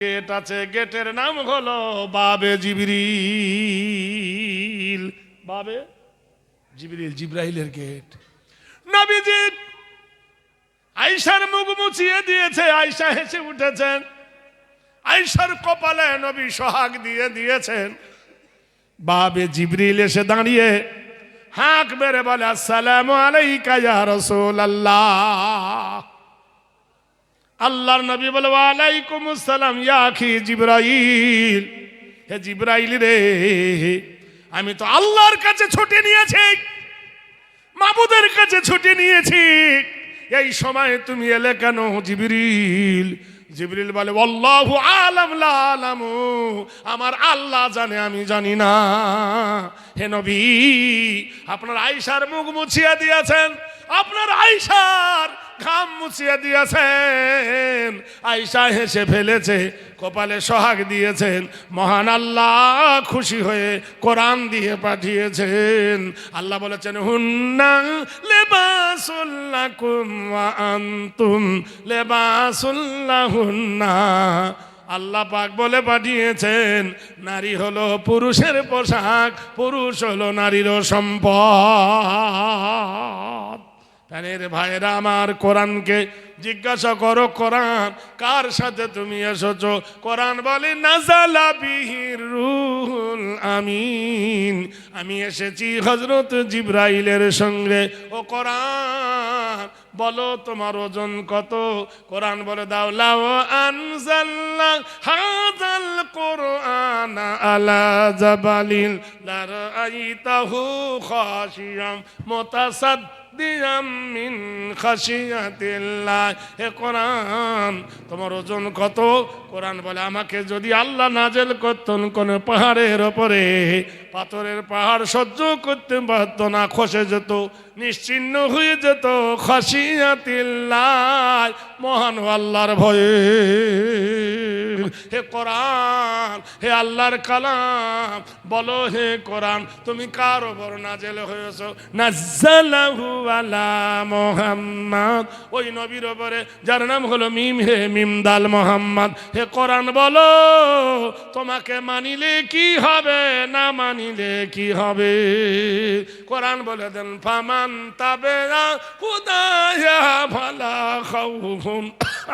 Gate আছে, গেটের নাম হলো বাবে জিবরিল। বাবে জিবরিল, জিব্রাইলের গেট। নবীজি আয়েশার মুখ মুছিয়ে দিয়েছে, আয়েশা হেসে উঠেছেন। আয়েশার কপালে নবী সোহাগ দিয়ে দিয়েছেন। বাবে জিবরিল এসে দাঁড়িয়ে হাঁক মেরে বলে, আসসালামু আলাইকা ইয়া রাসূলুল্লাহ। আল্লাহর নবী বলে, ওয়ালাইকুম আসসালাম ইয়া আখি জিবরাইল। হে জিবরাইল রে, আমি তো আল্লাহর কাছে ছুটে নিয়েছি, মাবুদের কাছে ছুটে নিয়েছি, এই সময় তুমি এলে কেন জিবরিল? জিবরিল বলে, আল্লাহু আলাম লা আলামু, আমার আল্লাহ জানে, আমি জানি না। হে নবী, আপনার আয়েশার মুখ মুছিয়ে দিয়েছেন, আপনার আয়েশার ঘাম মুছিয়ে দিয়েছেন। আয়েশা হেসে ফেলেছে, কপালে সোহাগ দিয়েছেন। মহান আল্লাহ খুশি হয়ে কোরআন দিয়ে পাঠিয়েছেন। আল্লাহ বলেছেন, হুন্না লিবাসুল লাকুম ওয়া আনতুম লিবাসুল লাহুন্না। আল্লাহ পাক বলে পাঠিয়েছেন, নারী হলো পুরুষের পোশাক, পুরুষ হলো নারীরও সম্পদ। প্রাণের ভাইরা আমার, কোরআনকে জিজ্ঞাসা করো, কোরআন কার সাথে তুমি এসেছো? কোরআন বলে, নাযালা বিহির রূহুল আমিন, আমি এসেছি হযরত জিবরাইলের সঙ্গে। ও কোরআন বলো, তোমার ওজন কত? কোরআন বলে দাও, লাউ আনজালনা হাযাল কুরআনা আলা জাবালিন লারাআইতাহু খাশিয়াম মুতাসাদ্দিয়াম মিন খাশিয়াতিল্লাহ। হে কোরআন, তোমার ওজন কত? কোরআন বলে, আমাকে যদি আল্লাহ নাজেল করতেন কোন পাহাড়ের ওপরে, পাথরের পাহাড় সহ্য করতে পারত না, খসে যেত, নিশ্চিহ্ন হয়ে যেত। খাশিয়াতিল্লাহ, মহান আল্লাহর ভয়ে। হে কোরআন, হে আল্লাহর কালাম, বলো হে কোরআন, তুমি কার ওপর নাজেল হয়েছো? নাজ্জালাহু আলা মুহাম্মদ, ওই নবীর ওপরে যার নাম হলো মিম হে মিম দাল মুহাম্মদ। হে কোরআন বলো, তোমাকে মানিলে কি হবে, না মানিলে কি হবে? কোরআন বলে দেন, ফামান তাবেআ হুদায়া ফালা খাউফুন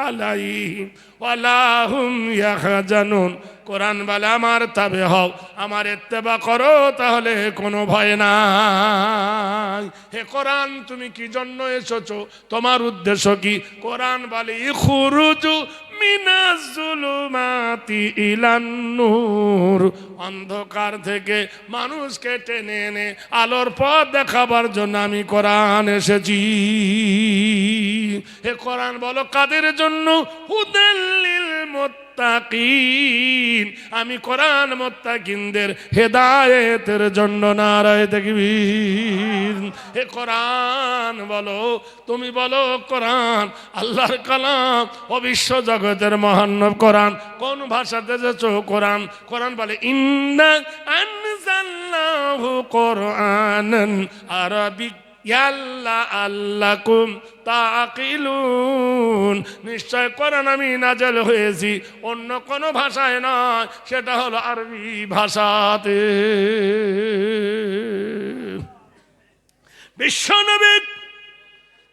আলাইহিম ওয়ালা হুম ইয়াহজানুন। কোরআন বলে, আমার তাবে হও, আমার ইত্তেবা করো, তাহলে কোনো ভয় নাই। হে কোরআন, তুমি কি জন্য এসেছো? তোমার উদ্দেশ্য কি? কোরআন বলে, ইখরুজু মিনাজ জুলুমাতি ইলান নূর, অন্ধকার থেকে মানুষকে টেনে এনে আলোর পথ দেখাবার জন্য আমি কোরআন এসেছি। হে কোরআন বলো, কাদের জন্য? হুদাল্লিল মুত্তাকিন, আমি কোরআন মুত্তাকিনদের হেদায়েতের জন্য। নারায়ে তাকবীর। হে কোরআন বলো, তুমি বলো, কোরআন আল্লাহর কালাম, ও বিশ্ব জগতের মহান্নব কোরআন কোন ভাষাতে এসেছো? কোরআন কোরআন বলে, ইন্না আনজালনাহু কুরআনান আরাবিয়্যাল্লা আল্লাকুম তাকিলুন, নিশ্চয় কোরআন আমি নাজেল হয়েছি অন্য কোন ভাষায় নয়, সেটা হলো আরবি ভাষাতে। বিশ্বনবী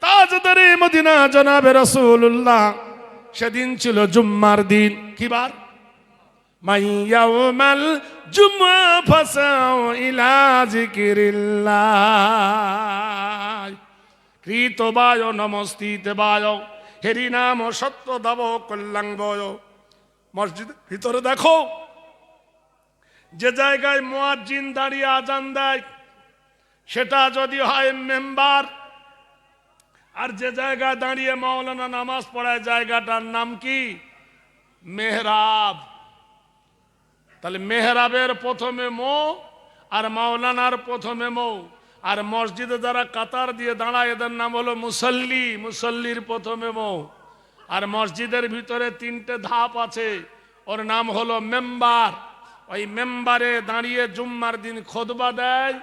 তাজদারে মদিনা জনাবে রাসূলুল্লাহ, সেদিন ছিল জুম্মার দিন। কি বার? মাইয়াউমাল জুমআ ফাসাউ ইলা যিকিরিল্লাহ, কৃতবায় নমস্তিতে বায়, হেরি নাম সত্য দাব কল্যাণ বয়। মসজিদের ভিতরে দেখো, যে জায়গায় মুয়াজ্জিন দাঁড়িয়ে আজান দেয় সেটা যদি হয় মেম্বার, আর যে জায়গায় দাঁড়িয়ে মাওলানা নামাজ পড়ায় জায়গাটার নাম কি? মেহরাব। তাহলে মেহরাবের প্রথমে মো, আর মাওলানার প্রথমে মৌ, আর মসজিদে যারা কাতার দিয়ে দাঁড়ায় এদের নাম হলো মুসল্লি, মুসল্লির প্রথমে মৌ। আর মসজিদের ভিতরে তিনটে ধাপ আছে, ওর নাম হলো মেম্বার। ওই মেম্বারে দাঁড়িয়ে জুম্মার দিন খুতবা দেয়,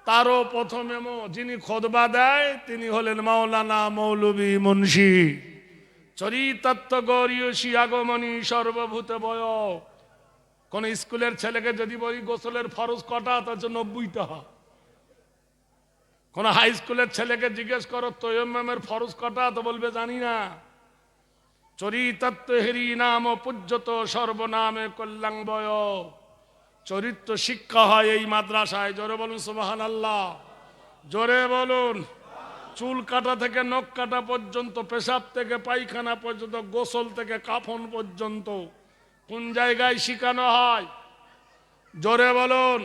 তারও প্রথমে মো। যিনি খুতবা দেয় তিনি হলেন মাওলানা মৌলভী মুন্সি। চরিতার্থ গৌরীয়সী আগমনী সর্বভূত বয়। কোন স্কুলের ছেলেকে যদি বলি গোসলের ফরজ কটা, তার 90টা। কোন হাই স্কুলের ছেলেকে জিজ্ঞেস করো তৈয়ম্মেমের ফরজ কটা, তো বলবে জানি না। চরিতার্থ হেরি নাম পূজ্যত সর্বনামে কল্যাণ বয়। চরিত্র শিক্ষা হয় এই মাদ্রাসায়। জোরে বলুন সুবহানাল্লাহ, জোরে বলুন। চুল কাটা থেকে নখ কাটা পর্যন্ত, পেশাব থেকে পায়খানা পর্যন্ত, গোসল থেকে কাফন পর্যন্ত কোন জায়গায় শিখানো হয়? জোরে বলুন।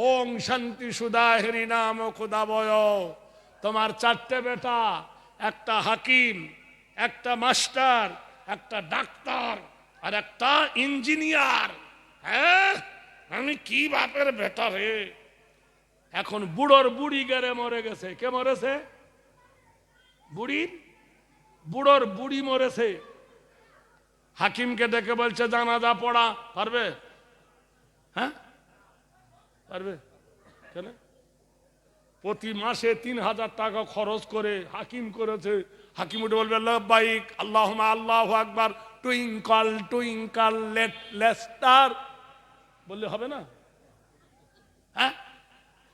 ওং শান্তি সুধা হরি নাম খুদাবয়। তোমার 4টে বেটা, একটা হাকিম, একটা মাস্টার, একটা ডাক্তার আর একটা ইঞ্জিনিয়ার। হ্যাঁ, আমি কি বাপের বেটা রে। এখন বুড়োর বুড়ি গেড়ে মরে গেছে। কে মরেছে? বুড়োর বুড়ি মরেছে। হাকিমকে ডেকে বলছে জানাজা পড়া। পারবে? হ্যাঁ পারবে? কেন? প্রতি মাসে 3000 টাকা খরচ করে হাকিম করেছে। হাকিম উঠে বলবে লাব্বাইক আল্লাহুম্মা আল্লাহু আকবার, টুইঙ্কল টুইঙ্কল লেস্টার বললে হবে না? হ্যাঁ,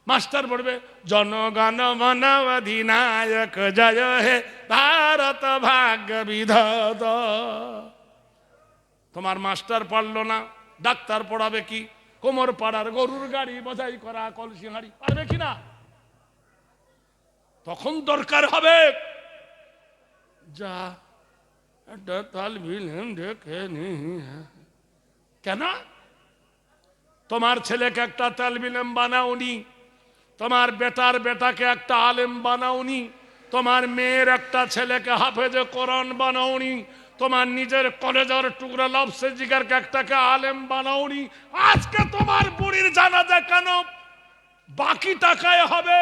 মাস্টার পড়বে জনগণ মন অধিনায়ক জয় হে ভারত ভাগ্য বিধাতা। তোমার মাস্টার পড়লো না, ডাক্তার পড়াবে কি? কোমর পাড়ার গরুর গাড়ি বোঝাই করা কলসি হাঁড়ি পারবে কিনা? তখন দরকার হবে যা দেখে কেন? তোমার ছেলেকে একটা তালবিলেম বানাওনি, তোমার বেটার বেটাকে একটা আলেম বানাওনি, তোমার মেয়ের একটা ছেলেকে হাফেজে কোরআন বানাওনি, তোমার নিজের কলেজের টুকরা লফসে জিগারকে একটাকে আলেম বানাওনি। আজকে তোমার বুড়ির জানাজা কেন বাকি টাকায় হবে?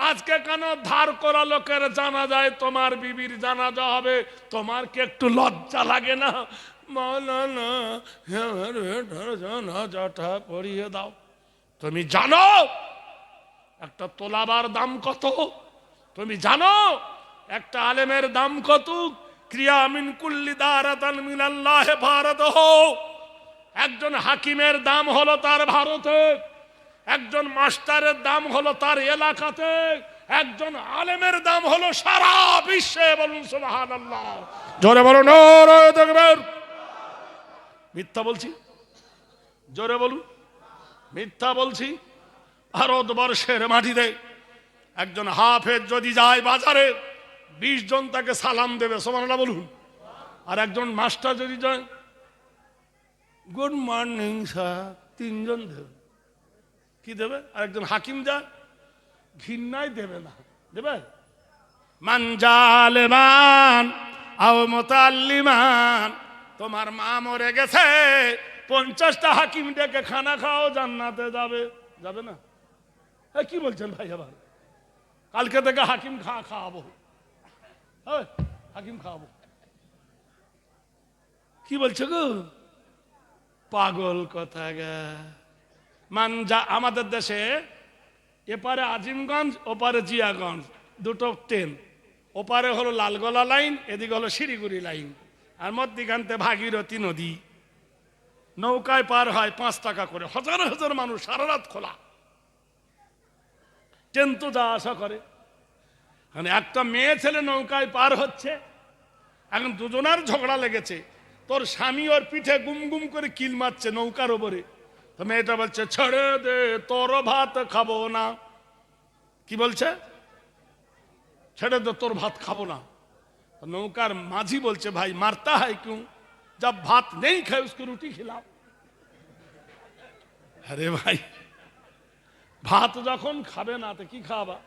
আজকে কেন ধার করা লোকের জানাজায় তোমার বিবির জানাজা হবে? তোমার কি একটু লজ্জা লাগে না? মাওলানা আমার বেটার জানাজাটা পড়িয়ে দাও। তুমি জানো একটা তোলাবার দাম কত? তুমি জানো একটা আলেমের দাম কত? ক্রিয়া মিন কুল্লি দারাতান মিনাল্লাহ ভারতহ। একজন হাকিমের দাম হলো তার ভারতে, একজন মাস্টারের দাম হলো তার এলাকাতে, একজন আলেমের দাম হলো সারা বিশ্বে। বলুন সুবহানাল্লাহ, জোরে বলুন নারায়ে তাকবীর। মিথ্যা বলছি? জোরে বলুন, মিথ্যা বলছি? ভারতবর্ষের মাটিতে একজন হাফেজ যদি যায় বাজারে, 20 জন তাকে সালাম দেবে, সুবহানাল্লাহ বলুন। আর একজন মাস্টার যদি যায় গুড মর্নিং স্যার, 3 জন দেবে। কি দেবে? আর একজন হাকিম যা ঘৃণাই দেবে না, দেবে? মান জালেমান আও মুতাল্লিমান। তোমার মা মরে গেছে, 50টা হাকিম ডেকে খানা খাও, জান্নাতে যাবে? যাবে না? কি বলছেন ভাই? আবার কালকে থেকে হাকিম খাওয়াবো, হাকিম খাওয়াবো। কি বলছো গো? পাগল কথা গা। আমাদের দেশে এপারে আজিমগঞ্জ, ওপারে জিয়াগঞ্জ, দুটো ট্রেন। ওপারে হলো লালগোলা লাইন, এদিকে হলো শিলিগুড়ি লাইন, আর মধ্যিখানতে ভাগীরথী নদী। নৌকায় পার হয় 5 টাকা করে। হাজার হাজার মানুষ সারা রাত খোলা, ট্রেন তো যা আসা করে। মানে একটা মেয়ে ছেলে নৌকায় পার হচ্ছে, এখন দুজনার ঝগড়া লেগেছে। তোর স্বামী ওর পিঠে গুম গুম করে কিল মারছে নৌকার ওপরে। তো মেয়েটা বলছে ছেড়ে দে, তোর ভাত খাবো না। কি বলছে? ছেড়ে দে, তোর ভাত খাবো না। নৌকার মাঝি বলছে ভাই মারতা है क्यों? जब भात नहीं खाए उसको रोटी खिलाओ। अरे भाई, ভাত যখন খাবে না তো কি খাবা?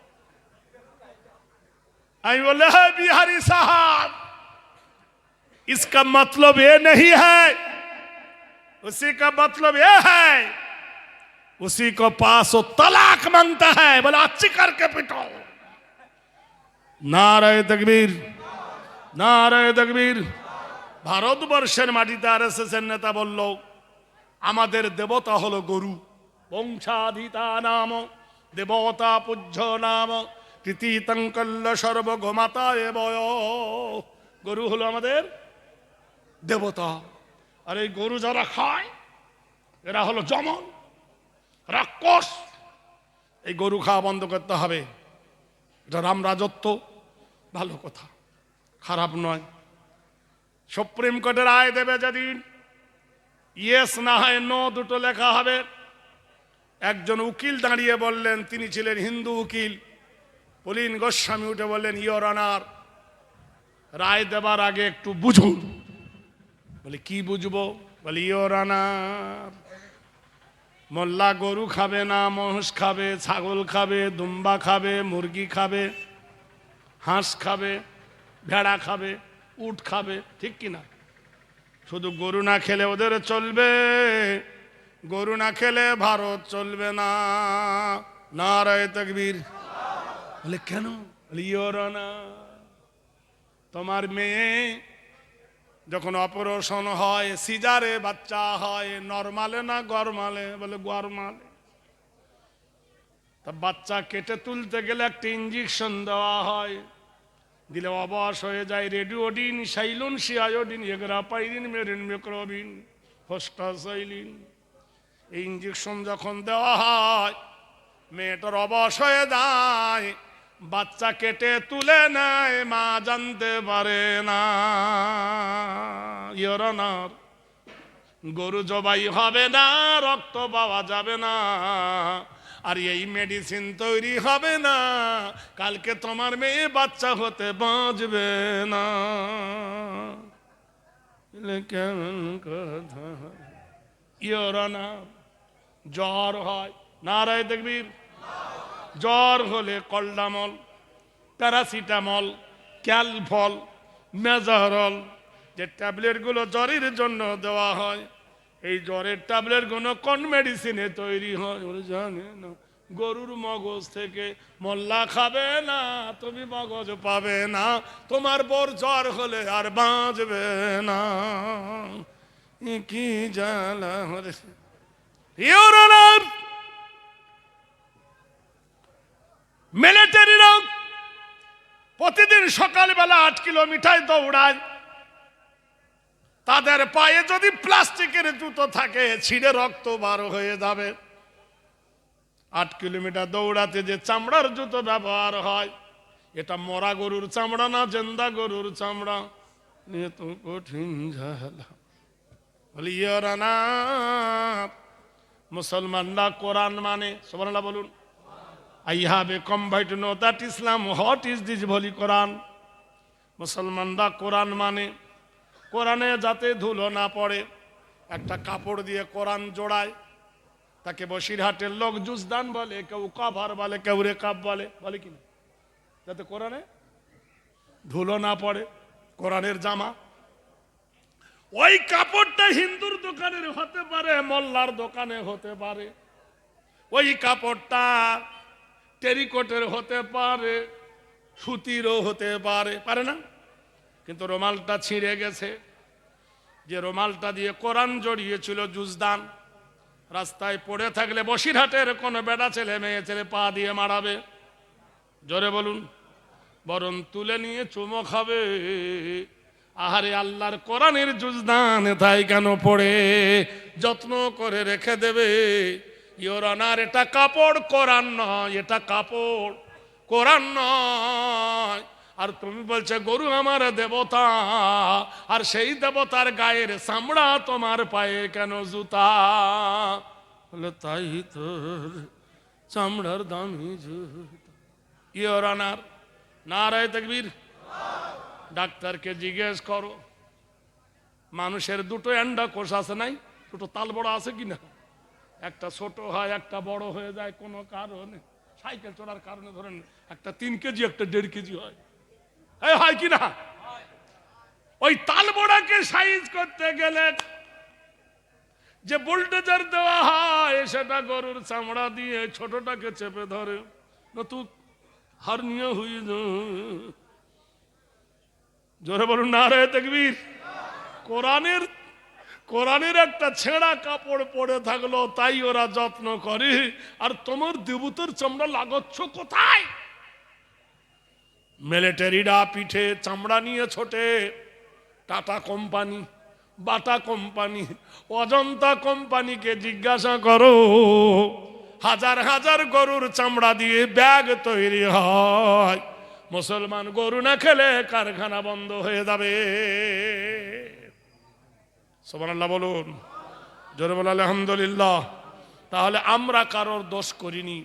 আমি বললে है बिहारी साहब, इसका मतलब ये नहीं है, उसी का मतलब ये है, उसी को पास वो तलाक मांगता है। बोला अच्छी करके पिटो। नारे तकबीर, नारे तकबीर। ভারতবর্ষের মাটিতে আরএসএসের নেতা বলল আমাদের দেবতা হলো গরু। বংশাধিতা নাম দেবতা পূজ্য নাম কৃতিতঙ্কল্য সর্বগোমাতা এ বয়। গরু হলো আমাদের দেবতা। আর এই গরু যারা খায় এরা হলো যমন, রাক্ষস। এই গরু খাওয়া বন্ধ করতে হবে। এটা রাম রাজত্ব, ভালো কথা, খারাপ নয়। সুপ্রিম কোর্টের রায় দেবে যেদিন, ইয়েস না হয় নো দুটো লেখা হবে। একজন উকিল দাঁড়িয়ে বললেন, তিনি ছিলেন হিন্দু উকিল পুলিন গোস্বামী, উঠে বললেন, ইওর অনার, রায় দেবার আগে একটু বুঝুন। বলে কি বুঝবো? বলে ইওর অনার, মোল্লা গরু খাবে না, মহিষ খাবে, ছাগল খাবে, দুম্বা খাবে, মুরগি খাবে, হাঁস খাবে, ভেড়া খাবে, উট খাবে, ঠিক কিনা? শুধু গরু না খেলে ওদের চলবে, গরু না খেলে ভারত চলবে না। নারায়ে তাকবীর। বলে কেন? বলে ইওর অনার, তোমার মেয়ে যখন অপারেশন হয়, সিজারে বাচ্চা হয়, নরমালে না গরমালে? বলে গরমালে। তা বাচ্চা কেটে তুলতে গেলে একটা ইঞ্জেকশন দেওয়া হয়, দিলে অবশ হয়ে যায়। রেডিওডিন, সাইলুন, সিআয়োডিন, এগ্রাপাইরিন, মেরিন, মেক্রোবিন, হোস্টাসাইলিন। এই ইঞ্জেকশন যখন দেওয়া হয়, মেয়েটার অবশ হয়ে যায়, বাচ্চা কেটে তুলে নেয়, মা জানতে পারে না। ইওর অনার, গরু জবাই হবে না, রক্ত পাওয়া যাবে না, আর এই মেডিসিন তৈরি হবে না, কালকে তোমার মেয়ে বাচ্চা হতে বাঁচবে না। কেমন কথা! ইওর অনার, জ্বর হয়, নারায়ে তাকবীর, জ্বর হলে কলডামল, প্যারাসিটামল, ক্যালফল, মেজারল, যে ট্যাবলেটগুলো জ্বরের জন্য দেওয়া হয়, এই জ্বরের ট্যাবলেটগুলো কোন মেডিসিনে তৈরি হয় বলে জানে না? গরুর মগজ থেকে। মোল্লা খাবে না, তুমি মগজ পাবে না, তোমার বোর জ্বর হলে আর বাঁচবে না। কি জ্বালা! ইওর অনার, মিলিটারিরা প্রতিদিন সকালবেলা 8 কিলোমিটার দৌড়ায়। তাদের পায়ে যদি প্লাস্টিকের জুতো থাকে, ছিঁড়ে রক্ত বার হয়ে যাবে। 8 কিলোমিটার দৌড়াতে যে চামড়ার জুতো ব্যবহার হয়, এটা মরা গরুর চামড়া না জেন্দা গরুর চামড়া? নিয়ে তো কঠিন ঝালা। বলি ইওর অনার, মুসলমানরা কোরআন মানে, সুবহানাল্লাহ বলুন। I have a come to know that Islam, what is this holy Quran? মুসলমানরা কোরআন মানে, কোরআনে যাতে ধুলো না পড়ে একটা কাপড় দিয়ে কোরআন জোড়ায়। তাকে বসিরহাটের লোক জুজদান বলে, কেউ কভার বলে, কেউ রেকাব বলে, বলে কিনা? যাতে কোরআনে ধুলো না পড়ে, কোরআনের জামা। ওই কাপড়টা হিন্দুর দোকানের হতে পারে, মোল্লার দোকানে হতে পারে। ওই কাপড়টা টেরিকটের হতে পারে, সুতিরও হতে পারে, পারে না? কিন্তু রুমালটা ছিঁড়ে গেছে। যে রুমালটা দিয়ে কোরআন জড়িয়েছিল জুজদান, রাস্তায় পড়ে থাকলে বসিরহাটের কোনো বেটা ছেলে মেয়ে ছেলে পা দিয়ে মারাবে? জোরে বলুন। বরং তুলে নিয়ে চুমো খাবে। আহারে, আল্লাহর কোরআনের জুজদান তাই কেন পড়ে যত্ন করে রেখে দেবে। ইওর অনার, এটা কাপড়, কোরআন নয়। এটা কাপড়, কোরআন নয়। আর তুমি বলছে গরু আমার দেবতা, আর সেই দেবতার গায়ের চামড়া তোমার পায়ে কেন জুতা? বলে তাই তো, চামড়ার দামি জুতা। ইওর অনার, নারায়ে তাকবীর। ডাক্তারকে জিজ্ঞেস করো, মানুষের দুটো অ্যান্ডাকোষ আছে নাই? দুটো তাল বড় আছে কিনা? একটা ছোট হয়, একটা বড় হয়ে যায় কোনো কারণে। সাইকেল চড়ার কারণে ধরেন একটা 3 কেজি, একটা 1.5 কেজি হয়, হয় কিনা? ওই তাল বড়াকে সাইজ করতে গেলে যে বুলডোজার দেওয়া হয়, সেটা গরুর চামড়া দিয়ে ছোটটাকে চেপে ধরে, নতুন হার্নিয়া হয়ে যায়। জোরে বলুন নারায়ে তাকবীর। কোরআনের একটা ছেঁড়া কাপড় পরে থাকলো, তাই ওরা যত্ন করে। আর তোমার দেবতার চামড়া লাগাচ্ছ কোথায়? মিলিটারিরা পিঠে চামড়া নিয়ে ছোটে, tata company, Bata company, Ajanta কোম্পানিকে জিজ্ঞাসা করো, হাজার হাজার গরুর চামড়া দিয়ে ব্যাগ তৈরি হয়। মুসলমান গরু না খেলে কারখানা বন্ধ হয়ে যাবে। সুবহানাল্লাহ বলুন, জোরে বলে আলহামদুলিল্লাহ। তাহলে আমরা কারোর দোষ করিনি,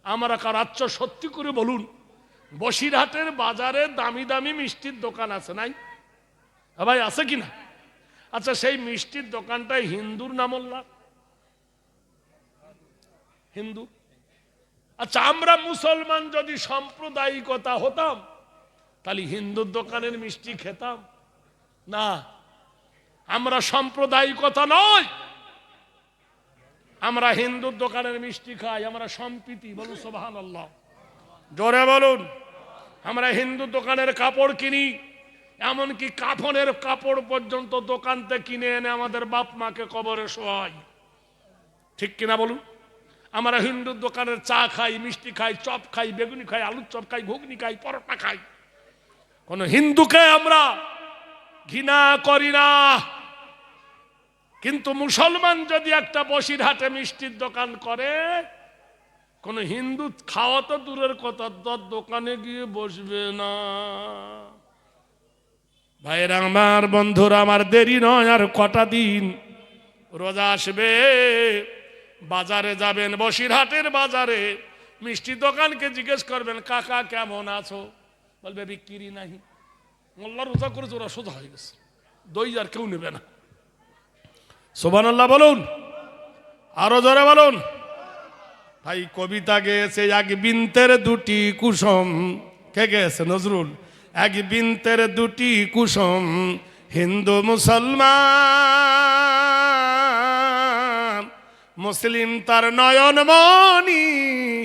আমরা কার আচ্ছা সত্যি করে বলুন, বসিরহাটের বাজারে দামি দামি মিষ্টির দোকান আছে নাই? ভাই আছে কিনা? আচ্ছা, সেই মিষ্টির দোকানটাই হিন্দুর নামল্লা, হিন্দু। আচ্ছা, আমরা মুসলমান যদি সাম্প্রদায়িকতা হতাম তাহলে হিন্দুর দোকানের মিষ্টি খেতাম না। আমরা সাম্প্রদায়িকতা নয়, আমরা হিন্দুর দোকানের মিষ্টি খাই, আমরা সম্প্রীতি। বলুন সুবহানাল্লাহ, জোরে বলুন। আমরা হিন্দুর দোকানের কাপড় কিনি, এমনকি কাফনের কাপড় পর্যন্ত দোকান থেকে কিনে এনে আমাদের বাপ মাকে কবরে শোয়াই, ঠিক কিনা বলুন? আমরা হিন্দুর দোকানের চা খাই, মিষ্টি খাই, চপ খাই, বেগুনি খাই, আলুর চপ খাই, ঘুগনি খাই, পরোটা খাই। কোন হিন্দুকে আমরা ঘৃণা করি না। কিন্তু মুসলমান যদি একটা বসিরহাটে মিষ্টির দোকান করে, কোন হিন্দু খাওয়া তো দূরের কথা, দোকানে গিয়ে বসবে না। ভাইরা আমার, বন্ধুরা আমার, দেরি নয়, আর কটা দিন রোজা আসবে। বাজারে যাবেন, বসিরহাটের বাজারে মিষ্টি দোকানকে জিজ্ঞেস করবেন, কাকা কেমন আছো? বলবে বিক্রি নাই। মোল্লা রোজা করেছে, ওরা সোজা হয়ে গেছে, দই আর কেউ নেবে না। সুবহানাল্লাহ বলুন, আরো জোরে বলুন। ভাই কবিতা গেয়েছে, এক বিন্তের দুটি কুসুম। কে গেয়েছে? নজরুল। এক বিন্তের দুটি কুসুম, হিন্দু মুসলমান, মুসলিম তার নয়ন মনি,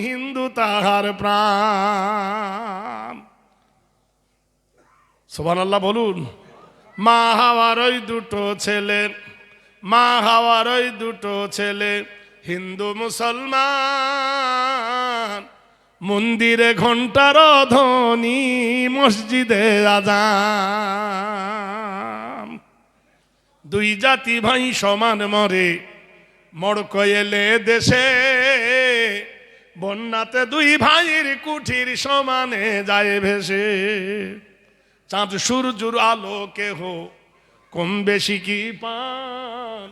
হিন্দু তাহার প্রাণ। সুবহানাল্লাহ বলুন। মা হাওয়ার ওই দুটো ছেলে, মা হাওয়ার ওই দুটো ছেলে, হিন্দু মুসলমান, মন্দিরে ঘন্টার ধ্বনি, মসজিদে আযান। দুই জাতি ভাই সমান মরে, মড়ক এলে দেশে, বন্যাতে দুই ভাইয়ের কুঠির সমানে যায় ভেসে। চাঁদ সূর্যের আলো কেহ কম বেশি কি পান,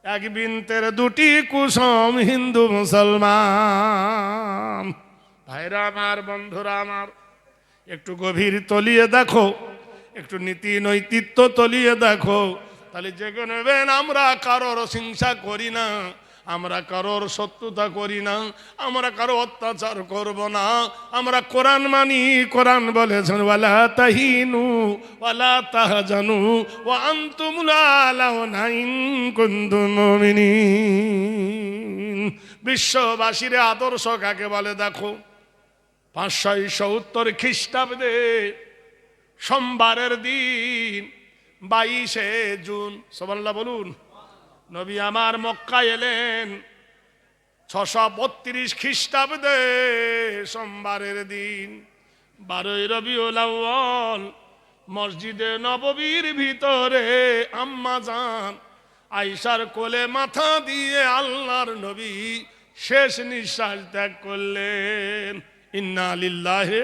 এক বিন্তের দুটি কুসুম, হিন্দু মুসলমান। ভাইরা আমার, বন্ধুরা আমার, একটু গভীর তলিয়ে দেখো, একটু নীতি নৈতিত্ব তলিয়ে দেখো, তাহলে জেগে নেবেন আমরা কারোর হিংসা করি না, আমরা কারোর শত্রুতা করি না, আমরা কারো অত্যাচার করব না। আমরা কোরআন মানি, কোরআন বলেছেন ওয়ালা তাহিনু ওয়ালা তাহজানু ওয়া আনতুমুল আ'লাউনা ইন কুনতুম মুমিনিন। বিশ্ববাসীর আদর্শ কাকে বলে দেখো। 570 খ্রিস্টাব্দে সোমবারের দিন 22শে জুন, সুবহানাল্লাহ বলুন, নবী আমার মক্কা এলেন 632 খ্রিস্টাব্দে সোমবারের দিন 12ই রবিউল আউয়াল। মসজিদে নববীর ভিতরে আম্মা জান আয়েশার কোলে মাথা দিয়ে আল্লাহর নবী শেষ নিঃশ্বাস ত্যাগ করলেন। ইন্না লিল্লাহি।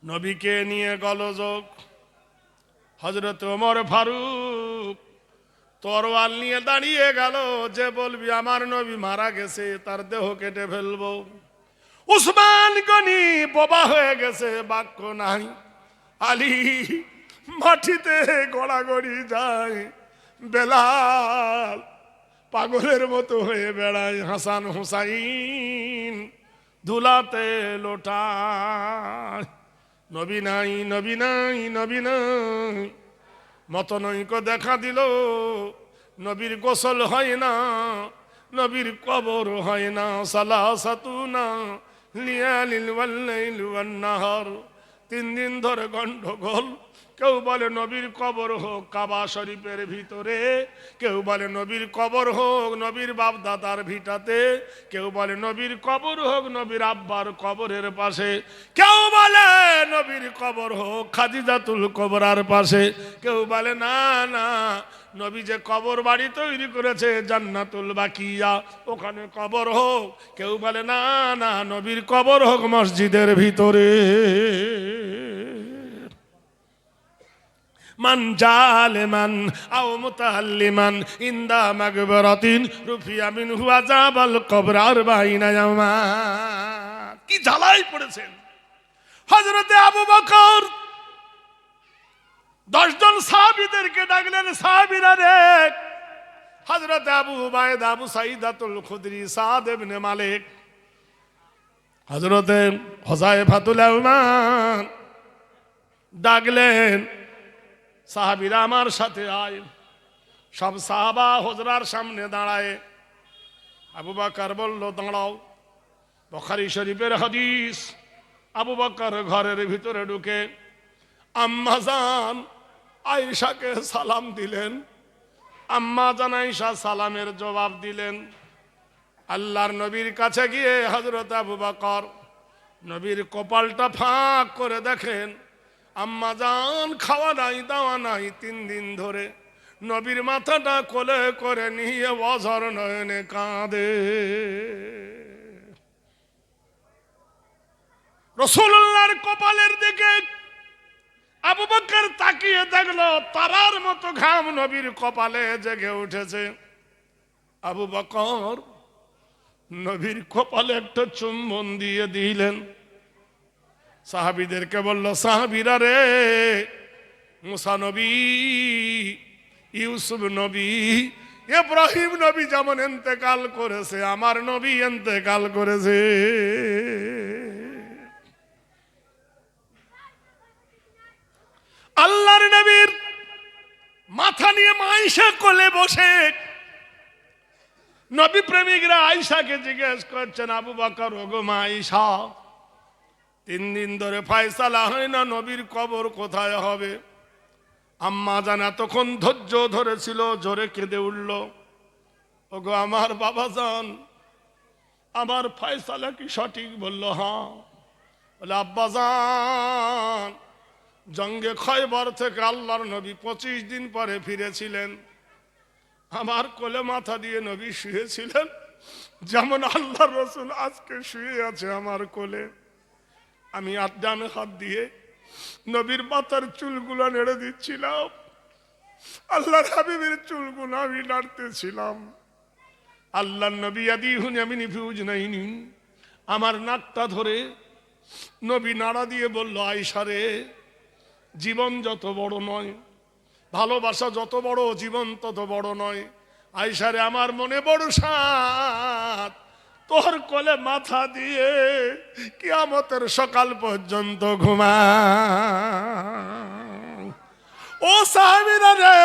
নবীকে নিয়ে গোলযোগ। হযরত ওমর ফারুক তরোয়াল নিয়ে দাঁড়িয়ে গেল, যে বলবি আমার নবী মারা গেছে তার দেহ কেটে ফেলবো। উসমান গনি বোবা হয়ে গেছে, বাক্য নাই। আলী মাটিতে গড়াগড়ি যায়, বেলাল পাগলের মতো হয়ে বেড়ায়, হাসান হুসাইন ধুলাতে লোটায়। নবী নাই, নবী নাই, নবী নাই। মতনৈক্য দেখা দিল, নবীর গোসল হয় না, নবীর কবর হয় না। সালাসাতুনা লিয়ালিল ওয়াল লাইল ওয়ান নাহার, 3 দিন ধরে গন্ডগোল, কেউ বলে নবীর কবর হোক কাবা শরীফের ভিতরে, কেউ বলে নবীর কবর হোক নবীর বাপ দাদার ভিটাতে, কেউ বলে নবীর কবর হোক নবীর আব্বার কবরের পাশে, কেউ বলে নবীর কবর হোক খাদিজাতুল কুবরার পাশে, কেউ বলে না না নবী যে কবর বাড়ি তৈরি করেছে জান্নাতুল বাকিয়া ওখানে কবর হোক, কেউ বলে না না নবীর কবর হোক মসজিদের ভিতরে। মান জালেমান আও মুতাআল্লিমান ইনদা মাগবারাতিন রুফিয়া মিনহু আযাবাল কবর 40 ইয়ামা। কি জ্বালাই পড়েছেন হযরতে আবু বকর। 10 জন সাহাবীদেরকে ডাকলেন, সাহাবীরা রে, হযরতে আবু উবাইদা, আবু সাঈদাতুল খুদরি, সাদ ইবনে মালিক, হযরতে হুযায়ফাতুল ইয়ামান ডাকলেন, সাহাবীরা আমার সাথে আয়। সব সাহাবা হুজরার সামনে দাঁড়ায়। আবু বকর বলল দাঁড়াও। বুখারী শরীফের হাদিস। আবু বকর ঘরের ভিতরে ঢুকে আম্মা জান আয়েশাকে সালাম দিলেন। আম্মা জান আয়েশা সালামের জবাব দিলেন। আল্লাহর নবীর কাছে গিয়ে হযরত আবু বকর নবীর কপালটা ফাঁক করে দেখেন আম্মা জান খাওয়া নাই দাওয়া নাই 3 দিন ধরে। নবীর মাথাটা কোলে করে নিয়ে অঝর নয়নে কাঁদে। রাসূলুল্লাহর কপালের দিকে আবু বকর তাকিয়ে দেখলো তারার মতো ঘাম নবীর কপালে জেগে উঠেছে। আবু বকর নবীর কপালে একটা চুম্বন দিয়ে দিলেন। সাহাবীদেরকে বলল, সাহাবীরা রে, মুসা নবী, ইউসুফ নবী, ইব্রাহিম নবী যেমন ইন্তেকাল করেছে আমার নবী ইন্তেকাল করেছে। আল্লাহর নবীর মাথা নিয়ে আয়েশা কোলে বসে নবী প্রেমিকরা আয়েশাকে জিজ্ঞেস করছেন, আবু বকর ওগো মা আয়েশা, 3 দিন ধরে ফয়সালা হয় না নবীর কবর কোথায় হবে। আম্মা জান এতক্ষণ ধৈর্য ধরেছিল, জোরে কেঁদে উঠল, ওগো আমার বাবা জান, আমার ফয়সালা কি সঠিক? বলল হ্যাঁ। বলে আব্বা জান, জঙ্গে খয়বর থেকে আল্লাহর নবী 25 দিন পরে ফিরেছিলেন। আমার কোলে মাথা দিয়ে নবী শুয়েছিলেন, যেমন আল্লাহর রাসূল আজকে শুয়ে আছে আমার কোলে। আমি ডানে হাত দিয়ে নবীর মাথার চুলগুলো নেড়ে দিচ্ছিলাম, আল্লাহর হাবিবের চুলগুলো আমি নাড়তেছিলাম। আল্লাহর নবী ইয়াদিহুনি আমিনি ফি উজনাইনি, আমার নাকটা ধরে নবী নাড়া দিয়ে বলল, আয়েশা রে, জীবন যত বড় নয়, ভালোবাসা যত বড়, জীবন তত বড় নয়। আয়েশা রে, আমার মনে বড় সাত, তোর কোলে মাথা দিয়ে কিয়ামতের সকাল পর্যন্ত ঘুমা। ও সাহাবীরা রে,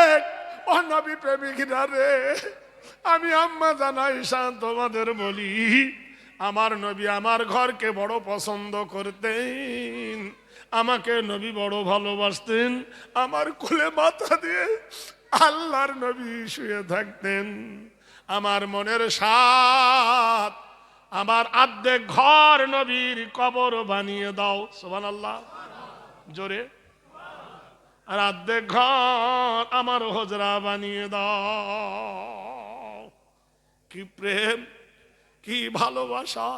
ও নবী প্রেমিকরা রে, আমি আম্মা জান আয়েশা তোমাদের বলি, আমার নবী আমার ঘরকে বড় পছন্দ করতেন, আমাকে নবী বড় ভালোবাসতেন। আমার কোলে মাথা দিয়ে আল্লাহর নবী শুয়ে থাকতেন। আমার মনের সাথ, আমার আর্ধেক ঘর নবীর কবর বানিয়ে দাও, সুবহানাল্লাহ জোরে, আর আর্ধেক ঘর আমার হুজরা বানিয়ে দাও। কি প্রেম, কি ভালোবাসা,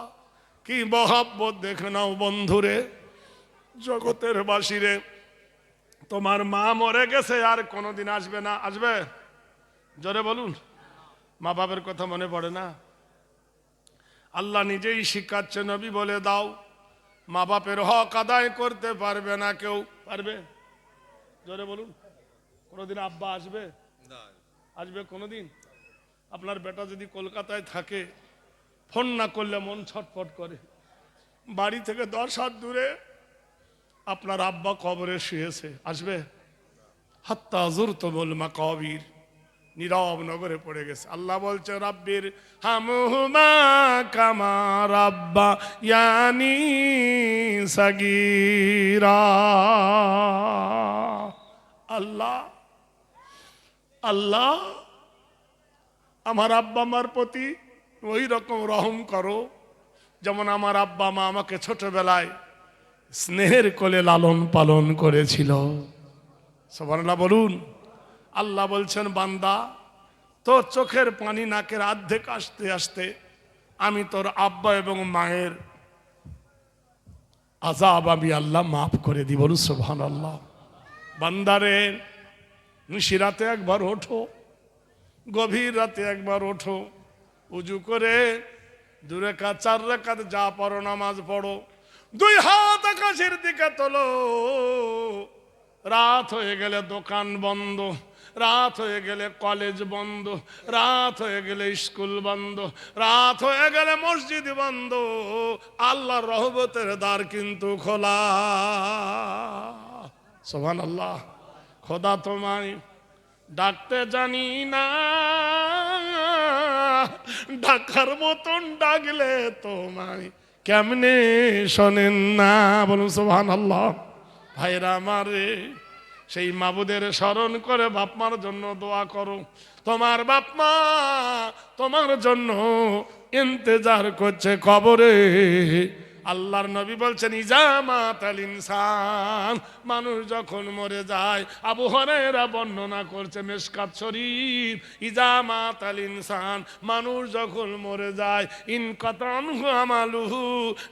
কি মহব্বত দেখে নাও বন্ধুরে, জগতের বাসীরে। তোমার মা মরে গেছে, আর কোনোদিন আসবে না, আসবে? জোরে বলুন। মা বাবার কথা মনে পড়ে না? আল্লাহ নিজেই শিখাচ্ছে, নবী বলে দাও, মা বাপের হক আদায় করতে পারবে না কেউ, পারবে? জোরে বলুন। কোনোদিন আব্বা আসবে? আসবে কোনোদিন? আপনার বেটা যদি কলকাতায় থাকে, ফোন না করলে মন ছটফট করে। বাড়ি থেকে 10 হাত দূরে আপনার আব্বা কবরে শুয়েছে, আসবে? হাত্তা যুরতুমুল মাকাবির, নীরব নগরে পড়ে গেছে। আল্লাহ বলছে, রাব্বির হামহুমা কামা রাব্বা ইয়ানি সাগীরা। আল্লাহ আল্লাহ আমার আব্বা মার প্রতি ওই রকম রহম করো যেমন আমার আব্বা মা আমাকে ছোটবেলায় স্নেহের কোলে লালন পালন করেছিল। সুবহানাল্লাহ বলুন। আল্লাহ বলছেন বান্দা তোর চোখের পানি নাকের অর্ধেক আসতে আসতে আমি তোর আব্বা এবং মায়ের আযাব আমি আল্লাহ মাফ করে দিব। সুবহানাল্লাহ। বান্দারে নিশিরাতে একবার ওঠো, গভীর রাতে একবার ওঠো, উজু করে 2 রাকাত 4 রাকাত যা পড়ো নামাজ পড়ো, 2 হাত আকাশের দিকে তোলো। রাত হয়ে গেলে দোকান বন্ধ, রাত হয়ে গেলে কলেজ বন্ধ, রাত হয়ে গেলে স্কুল বন্ধ, রাত হয়ে গেলে মসজিদ বন্ধ, আল্লাহর রহমতের দ্বার কিন্তু খোলা। সুবহানাল্লাহ। খোদা তোমায় ডাকতে জানি না, ডাকার মতন ডাকলে তোমায় কেমনে শোনেন না। বলুন সুবহানাল্লাহ। ভাইরা আমারে সেই মাবুদের স্মরণ করে বাপ মার জন্য দোয়া করো। তোমার বাপ মা তোমার জন্য ইন্তজার করছে কবরে। আল্লাহর নবী বলছেন ইজামাতাল ইনসান, মানুষ যখন মরে যায়, আবু হুরায়রা বর্ণনা করছে মিশকাত শরীফ, ইজামাতাল ইনসান, মানুষ যখন মরে যায় ইনকাতানহু আমালুহু,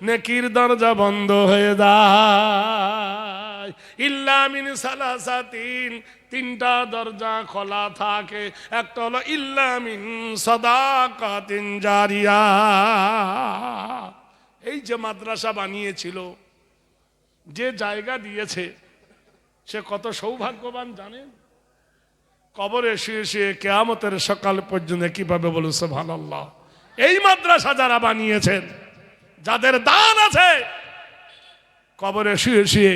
নেকির দরজা বন্ধ হয়ে যায়। ইল্লা মিন সালাসাতিন, 3টা দরজা খোলা থাকে। একটা হলো ইল্লা মিন সাদাকাতিন জারিয়া। এই যে মাদ্রাসা বানিয়েছিল, যে জায়গা দিয়েছে, সে কত সৌভাগ্যবান জানেন? কবরে শুয়ে শুয়ে কিয়ামতের সকাল পর্যন্ত কিভাবে বলুন সুবহানাল্লাহ। এই মাদ্রাসা যারা বানিয়েছেন, যাদের দান আছে, কবরে শুয়ে শুয়ে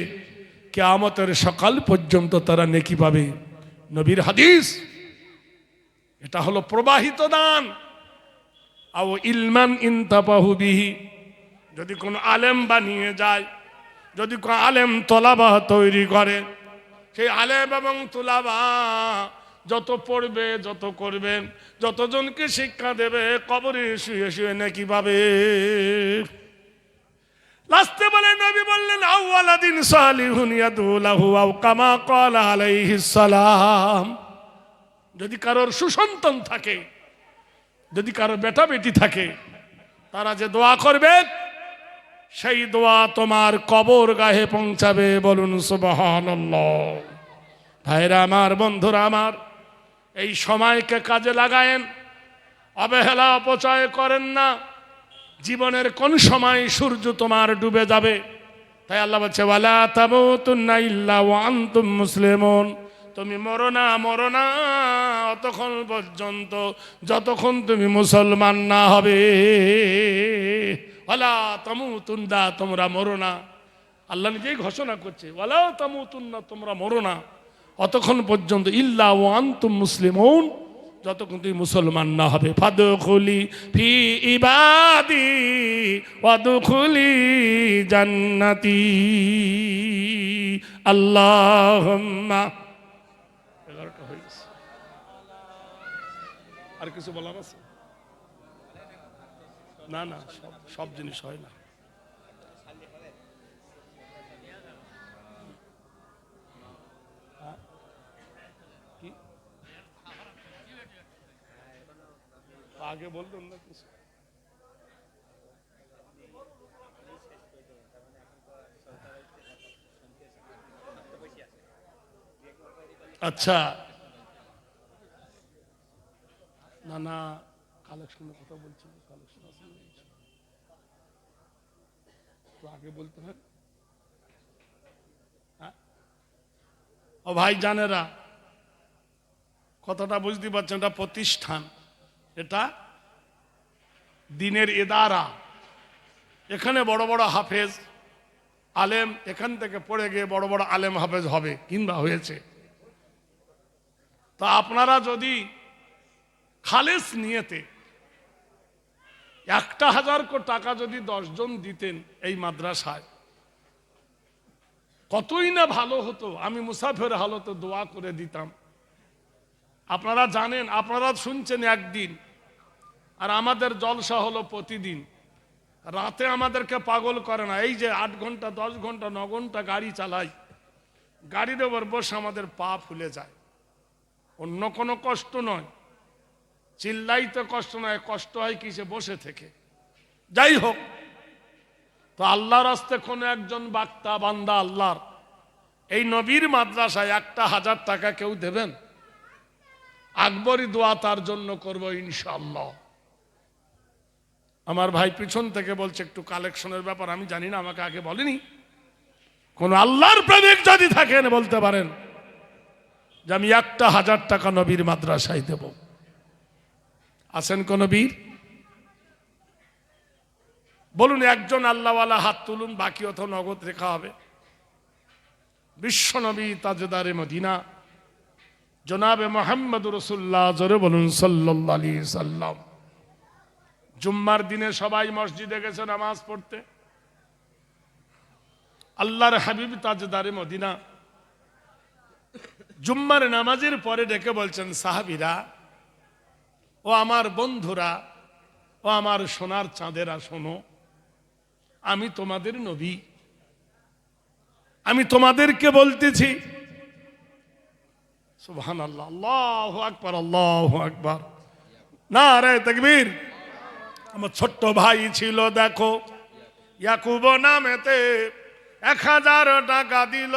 কিয়ামতের সকাল পর্যন্ত তারা নেকি পাবে। নবীর হাদিস, এটা হলো প্রবাহিত দান। আও ইলমান ইনতাবাহু বিহি, যদি কোনো আলেম বানিয়ে যায়, যদি কোনো আলেম তোলাবা তৈরি করে, সেই আলেম এবং তোলাবা যত পড়বে, যত করবেন, যতজনকে শিক্ষা দেবে, কবরে শুয়ে শুয়ে নাকি পাবে। লাস্টে বলে নবী বললেন আউওয়ালাদিন সালিহুন ইয়াদু লাহু আও কামা ক্বালা আলাইহিস সালাম। যদি কারোর সুসন্তান থাকে, যদি কারোর বেটা বেটি থাকে, তারা যে দোয়া করবে, সেই দোয়া তোমার কবর গাহে পৌঁছাবে। বলুন সুবহানাল্লাহ। ভাইরা আমার, বন্ধুরা আমার, এই সময়কে কাজে লাগায়েন, অবহেলা অপচয় করেন না। জীবনের কোন সময় সূর্য তোমার ডুবে যাবে। তাই আল্লাহ বলছে ওয়ালা তামুতুন্না ইল্লা ওয়া আনতুম মুসলিমুন, তুমি মরো না অতক্ষণ পর্যন্ত যতক্ষণ তুমি মুসলমান না হবে। ওয়ালা তামুতুন্না, তোমরা মরো না। আল্লাহ নিজেই ঘোষণা করছে ওয়ালা তামুতুন্না, তোমরা মরো না অতক্ষণ পর্যন্ত, ইল্লা ওয়া আনতুম মুসলিমুন, যতক্ষণ তুমি মুসলমান না হবে। ফাদখুলি ফি ইবাদি ওয়াদখুলি জান্নাতি। আল্লাহুম্মা। 11টা হয়ে গেছে, আর কিছু বলার আছে? না না, সব জিনিস হয় না। আগে বলতেন না কিছু? আচ্ছা, না না, কালেকশনের কথা বলছি, কালেকশন আছে তো আগে বলতে হয়। ও ভাই জানেরা, কথাটা বুঝতে পারছেন? এটা প্রতিষ্ঠান, এটা দিনের ইদারা। এখানে বড় বড় হাফেজ আলেম এখান থেকে পড়ে গিয়ে বড় বড় আলেম হাফেজ হবে কিংবা হয়েছে। তা আপনারা যদি খালেস নিয়েতে 1,000 টাকা যদি 10 জন দিতেন এই মাদ্রাসায়, কতই না ভালো হতো। আমি মুসাফির হালতে দোয়া করে দিতাম। আপনারা জানেন, আপনারা শুনছেন একদিন, আর আমাদের জলসা হলো প্রতিদিন। রাতে আমাদেরকে পাগল করে না। এই যে 8 ঘন্টা 10 ঘন্টা 9 ঘন্টা গাড়ি চালাই, গাড়ির ওপর বসে আমাদের পা ফুলে যায়। অন্য কোনো কষ্ট নয়, চিল্লাইতে কষ্ট নয়, কষ্ট হয় কিসে? বসে থেকে। যাই হোক, তো আল্লাহর রাস্তে কোনো একজন বাক্তা বান্দা আল্লাহর এই নবীর মাদ্রাসায় 1000 টাকা কেউ দেবেন? আকবরী দোয়া তার জন্য করবো ইনশাআল্লাহ। আমার ভাই পিছন থেকে বলছে একটু কালেকশনের ব্যাপার, আমি জানি না, আমাকে আগে বলেনি। কোন আল্লাহর প্রেমিক যদি থাকেন বলতে পারেন যে আমি 1000 টাকা নবীর মাদ্রাসায় দেব। আছেন কোন বীর? বলুন একজন আল্লাহওয়ালা হাত তুলুন, বাকি অত নগদ রেখা হবে। বিশ্ব নবী তাজদারে মদিনা জনাবে মোহাম্মদ রাসূলুল্লাহ, জোরে বলুন সাল্লাল্লাহু আলাইহি সাল্লাম। জুম্মার দিনে সবাই মসজিদে গেছে নামাজ পড়তে। আল্লাহর হাবিব তাজদারে মদিনা জুম্মার নামাজের পরে ডেকে বলছেন, সাহাবীরা ও আমার বন্ধুরা ও আমার সোনার চাঁদেরা, শোনো, আমি তোমাদের নবী, আমি তোমাদেরকে বলতেছি। সুবহানাল্লাহ, আল্লাহু আকবার, আল্লাহু আকবার, নারে তাকবীর। আমার ছোট্ট ভাই ছিল, দেখো, ইয়াকুব নামেতে 1000 টাকা দিল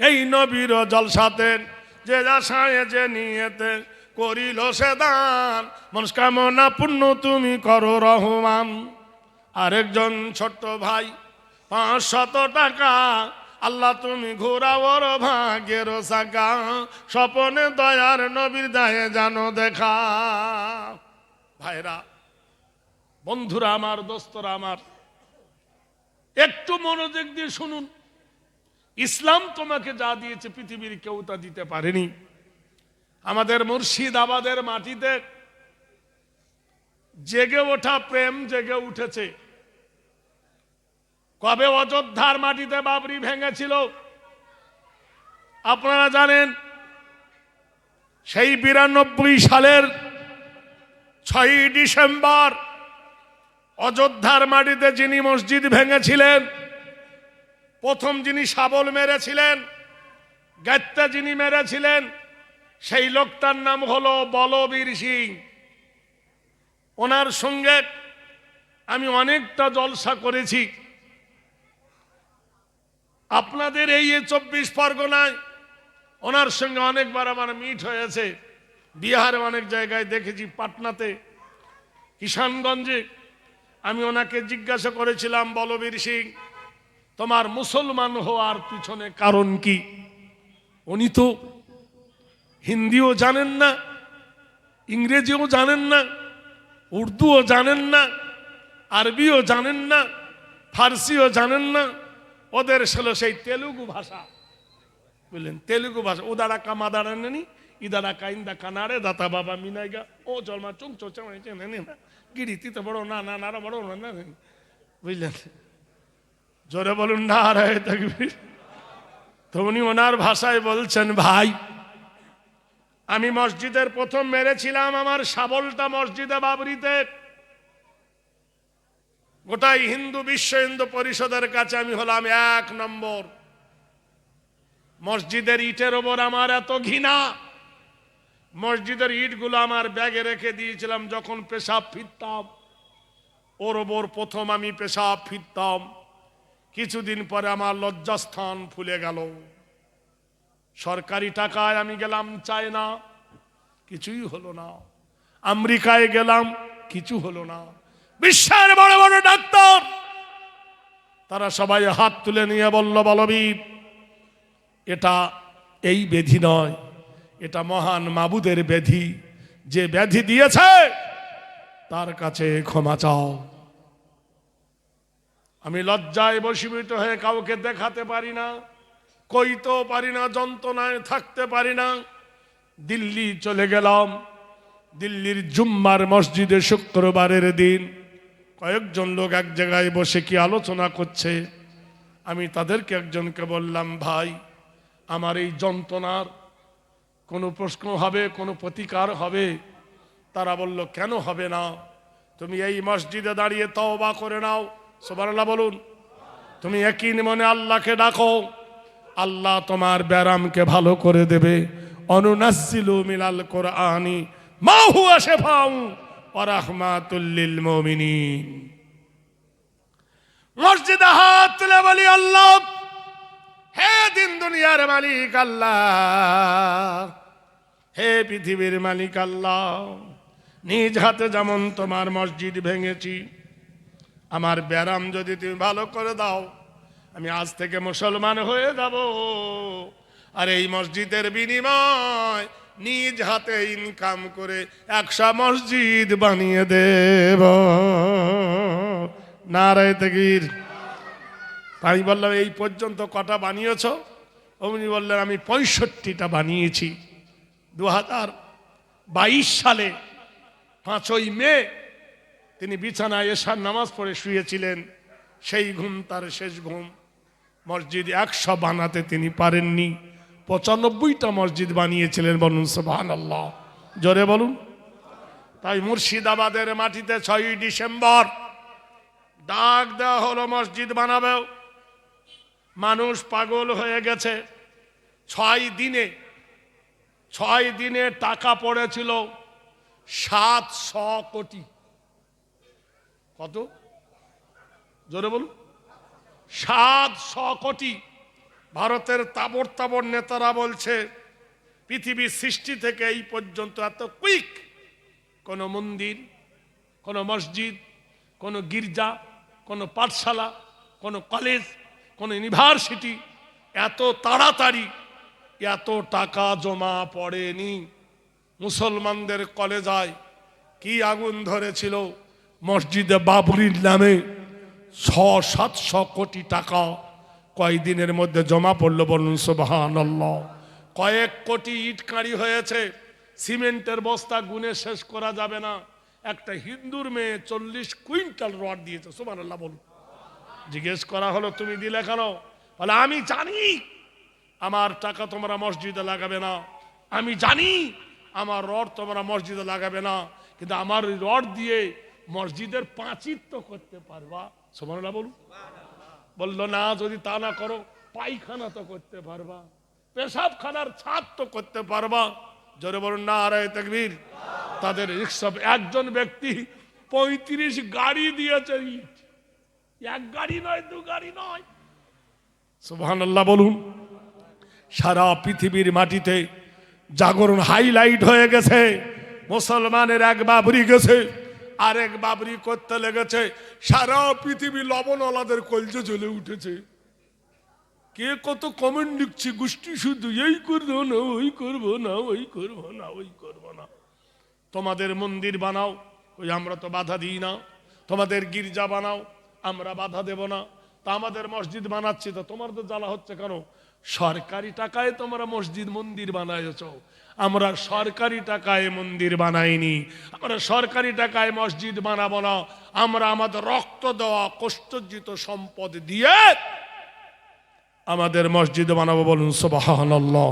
এই নবীর জলসাতে, যে আশায় যে নিয়েতে করিল সে দান, মনস্কামনা পূর্ণ তুমি করো রহমান। আরেকজন ছোট্ট ভাই 500 টাকা, আল্লাহ তুমি ঘোরাও ওর ভাগ্যের সাকা, স্বপনে দয়ার নবীর দায়ে জানো দেখা। ভাইরা, বন্ধুরা আমার, দোস্তরা আমার, একটু মনোযোগ দিয়ে শুনুন। ইসলাম তোমাকে যা দিয়েছে পৃথিবীর কেউ তা দিতে পারেনি। আমাদের মুর্শিদাবাদের মাটিতে জেগে ওঠা প্রেম জেগে উঠেছে। কবে অযোধ্যার মাটিতে বাবরি ভেঙেছিল আপনারা জানেন? সেই 92 সালের 6ই ডিসেম্বর অযোধ্যার মাটিতে যিনি মসজিদ ভেঙেছিলেন, প্রথম যিনি শাবল মেরেছিলেন, গাত্তা যিনি মেরেছিলেন, সেই লোকটার নাম হলো বলবীর সিং। ওনার সঙ্গে আমি অনেকটা জলসা করেছি। আপনাদের এই 24 পরগনায় ওনার সঙ্গে অনেকবার আমার মিট হয়েছে। বিহারে অনেক জায়গায় দেখেছি, পাটনাতে, কিষানগঞ্জে। আমি ওনাকে জিজ্ঞাসা করেছিলাম, বলবীর সিং, তোমার মুসলমান হওয়ার পিছনে কারণ কি? উনি তো হিন্দিও জানেন না, ইংরেজিও জানেন না, উর্দুও জানেন না, আরবিও জানেন না, ফার্সিও জানেন না। ওদের ছিল সেই তেলুগু ভাষা, বুঝলেন? তেলুগু ভাষা। উদারা কামা দাঁড়ানি, ইদারা কাইন্দা কানারে দাতা বাবা মিনাইগা ও জলমা চুং চোচা না গিরি তিতে বড় না না নারা বড় না, বুঝলেন? জোরে বলুন নারায়ে তাকবীর। তো উনি ওনার ভাষায় বলছেন, ভাই, আমি মসজিদের প্রথম মেরেছিলাম আমার শাবলটা মসজিদে বাবরিতে। গোটাই হিন্দু বিশ্ব হিন্দু পরিষদের কাছে আমি হলাম 1 নম্বর। মসজিদের ইটের ওপর আমার এত ঘৃণা, মসজিদের ইটগুলো আমার ব্যাগে রেখে দিয়েছিলাম। যখন পেশাব ফিরতাম ওর ওপর প্রথম আমি পেশাব ফিরতাম। কিছুদিন পরে আমার লজ্জাস্থান ফুলে গেল। সরকারি টাকায় আমি গেলাম চায়না, কিছুই হলো না। আমেরিকায় গেলাম, কিছু হলো না। বিশ্বের বড় বড় ডাক্তার তারা সবাই হাত তুলে নিয়ে বলল, বলবীর, এটা এই ব্যাধি নয়, এটা মহান মাবুদের ব্যাধি। যে ব্যাধি দিয়েছে তার কাছে ক্ষমা চাও। আমি লজ্জায় বশীভূত হয়ে কাউকে দেখাতে পারি না, কইতেও পারি না, যন্ত্রণায় থাকতে পারি না। দিল্লি চলে গেলাম। দিল্লির জুম্মার মসজিদে শুক্রবারের দিন কয়েকজন লোক এক জায়গায় বসে কি আলোচনা করছে। আমি তাদেরকে একজনকে বললাম, ভাই আমার এই যন্ত্রণার কোনো প্রশ্ন হবে, কোনো প্রতিকার হবে? তারা বলল, কেন হবে না? তুমি এই মসজিদে দাঁড়িয়ে তওবা করে নাও, সুবহানাল্লাহ বলুন। তুমি একই মনে আল্লাহকে ডাকো, আল্লাহ তোমার ব্যারামকে ভালো করে দেবে। অনুনাজ্জিলু মিনাল কোরআনি মা হুয়া শিফাউ ওয়া রাহমাতুল লিল মুমিনিন। মসজিদে হাত তুলে বলি, আল্লাহ, হে দিন দুনিয়ার মালিক আল্লাহ, হে পৃথিবীর মালিক আল্লাহ, নিজ হাতে যেমন তোমার মসজিদ ভেঙেছি, আমার ব্যারাম যদি তুমি ভালো করে দাও, আমি আজ থেকে মুসলমান হয়ে যাব, আর এই মসজিদের বিনিময় নিজ হাতে ইনকাম করে 100 মসজিদ বানিয়ে দেব। নারায়ে তাকবীর। আমি বললাম, এই পর্যন্ত কটা বানিয়েছ? উনি বললেন, আমি 65টা বানিয়েছি। 2022 সালে 5ই মে তিনি বিছানায় এশার নামাজ পড়ে শুয়েছিলেন। সেই ঘুম তার শেষ ঘুম। মসজিদ 100 বানাতে তিনি পারেননি, 95টা মসজিদ বানিয়েছিলেন। বলুন সুবহানাল্লাহ, জোরে বলুন। তাই মুর্শিদাবাদের মাটিতে 6ই ডিসেম্বর ডাক দেওয়া হলো মসজিদ বানাবে। মানুষ পাগল হয়ে গেছে। 6 দিনে টাকা পড়েছিল 700 কোটি। কত? জোরে বলুন। 700 কোটি। ভারতের তাবড় তাবড় নেতারা বলছে, পৃথিবীর সৃষ্টি থেকে এই পর্যন্ত এত কুইক কোন মন্দির, কোন মসজিদ, কোন গির্জা, কোন পাঠশালা, কোন কলেজ, কোন ইউনিভার্সিটি এত তাড়াতাড়ি এত টাকা জমা পড়েনি। মুসলমানদের কলেজায় কি আগুন ধরেছিল! মসজিদে বাবরির নামে 600-700 কোটি টাকা কয়েকদিনের মধ্যে জমা পড়লো। বলুন সুবহানাল্লাহ। কয়েক কোটি ইট কাঁড়ি হয়েছে। সিমেন্টের বস্তা গুনে শেষ করা যাবে না। একটা হিন্দুর মেয়ে 40 কুইন্টাল রড দিয়েছে। সুবহানাল্লাহ বলুন। জিজ্ঞেস করা হলো, তুমি দিলে কেন? বলে, আমি জানি আমার টাকা তোমরা মসজিদে লাগাবে না, আমি জানি আমার রড তোমরা মসজিদে লাগাবে না, কিন্তু আমার রড দিয়ে মসজিদের পাঁচির তো করতে পারবা। সুবহানাল্লাহ বলুন। বললো, না, যদি তা না করো পায়খানা তো করতে পারবা, পেশাবখানার ছাদ তো করতে পারবা। জোরে বলুন নারায়ে তাকবীর। তাদের রিকশা, একজন ব্যক্তি 35 গাড়ি দিয়েছে ইট। এক গাড়ি নয়, 2 গাড়ি নয়। সুবহানাল্লাহ বলুন। সারা পৃথিবীর মাটিতে জাগরণ হাইলাইট হয়ে গেছে। মুসলমানের এক বাবরি গেছে, আরেক বাবরি করতে লেগেছে। সারা পৃথিবী লবণওয়ালাদের কলজে জ্বলে উঠেছে। কে কত কমেন্ট লিখছে, গোষ্ঠী শুধু এই করবো না, ওই করবো না, ওই করবো না, ওই করবো না। তোমাদের মন্দির বানাও, ওই আমরা তো বাধা দিই না। তোমাদের গির্জা বানাও, আমরা বাধা দেব না। তা আমাদের মসজিদ বানাচ্ছি, তো তোমার তো জ্বালা হচ্ছে কেন? সরকারি টাকায় তোমরা মসজিদ মন্দির বানাইছ, আমরা সরকারি টাকায় মন্দির বানাইনি, আমরা সরকারি টাকায় মসজিদ বানাবো না। আমরা আমাদের রক্ত দেওয়া কষ্টার্জিত সম্পদ দিয়ে আমাদের মসজিদ বানাবো। বলুন সুবহানাল্লাহ।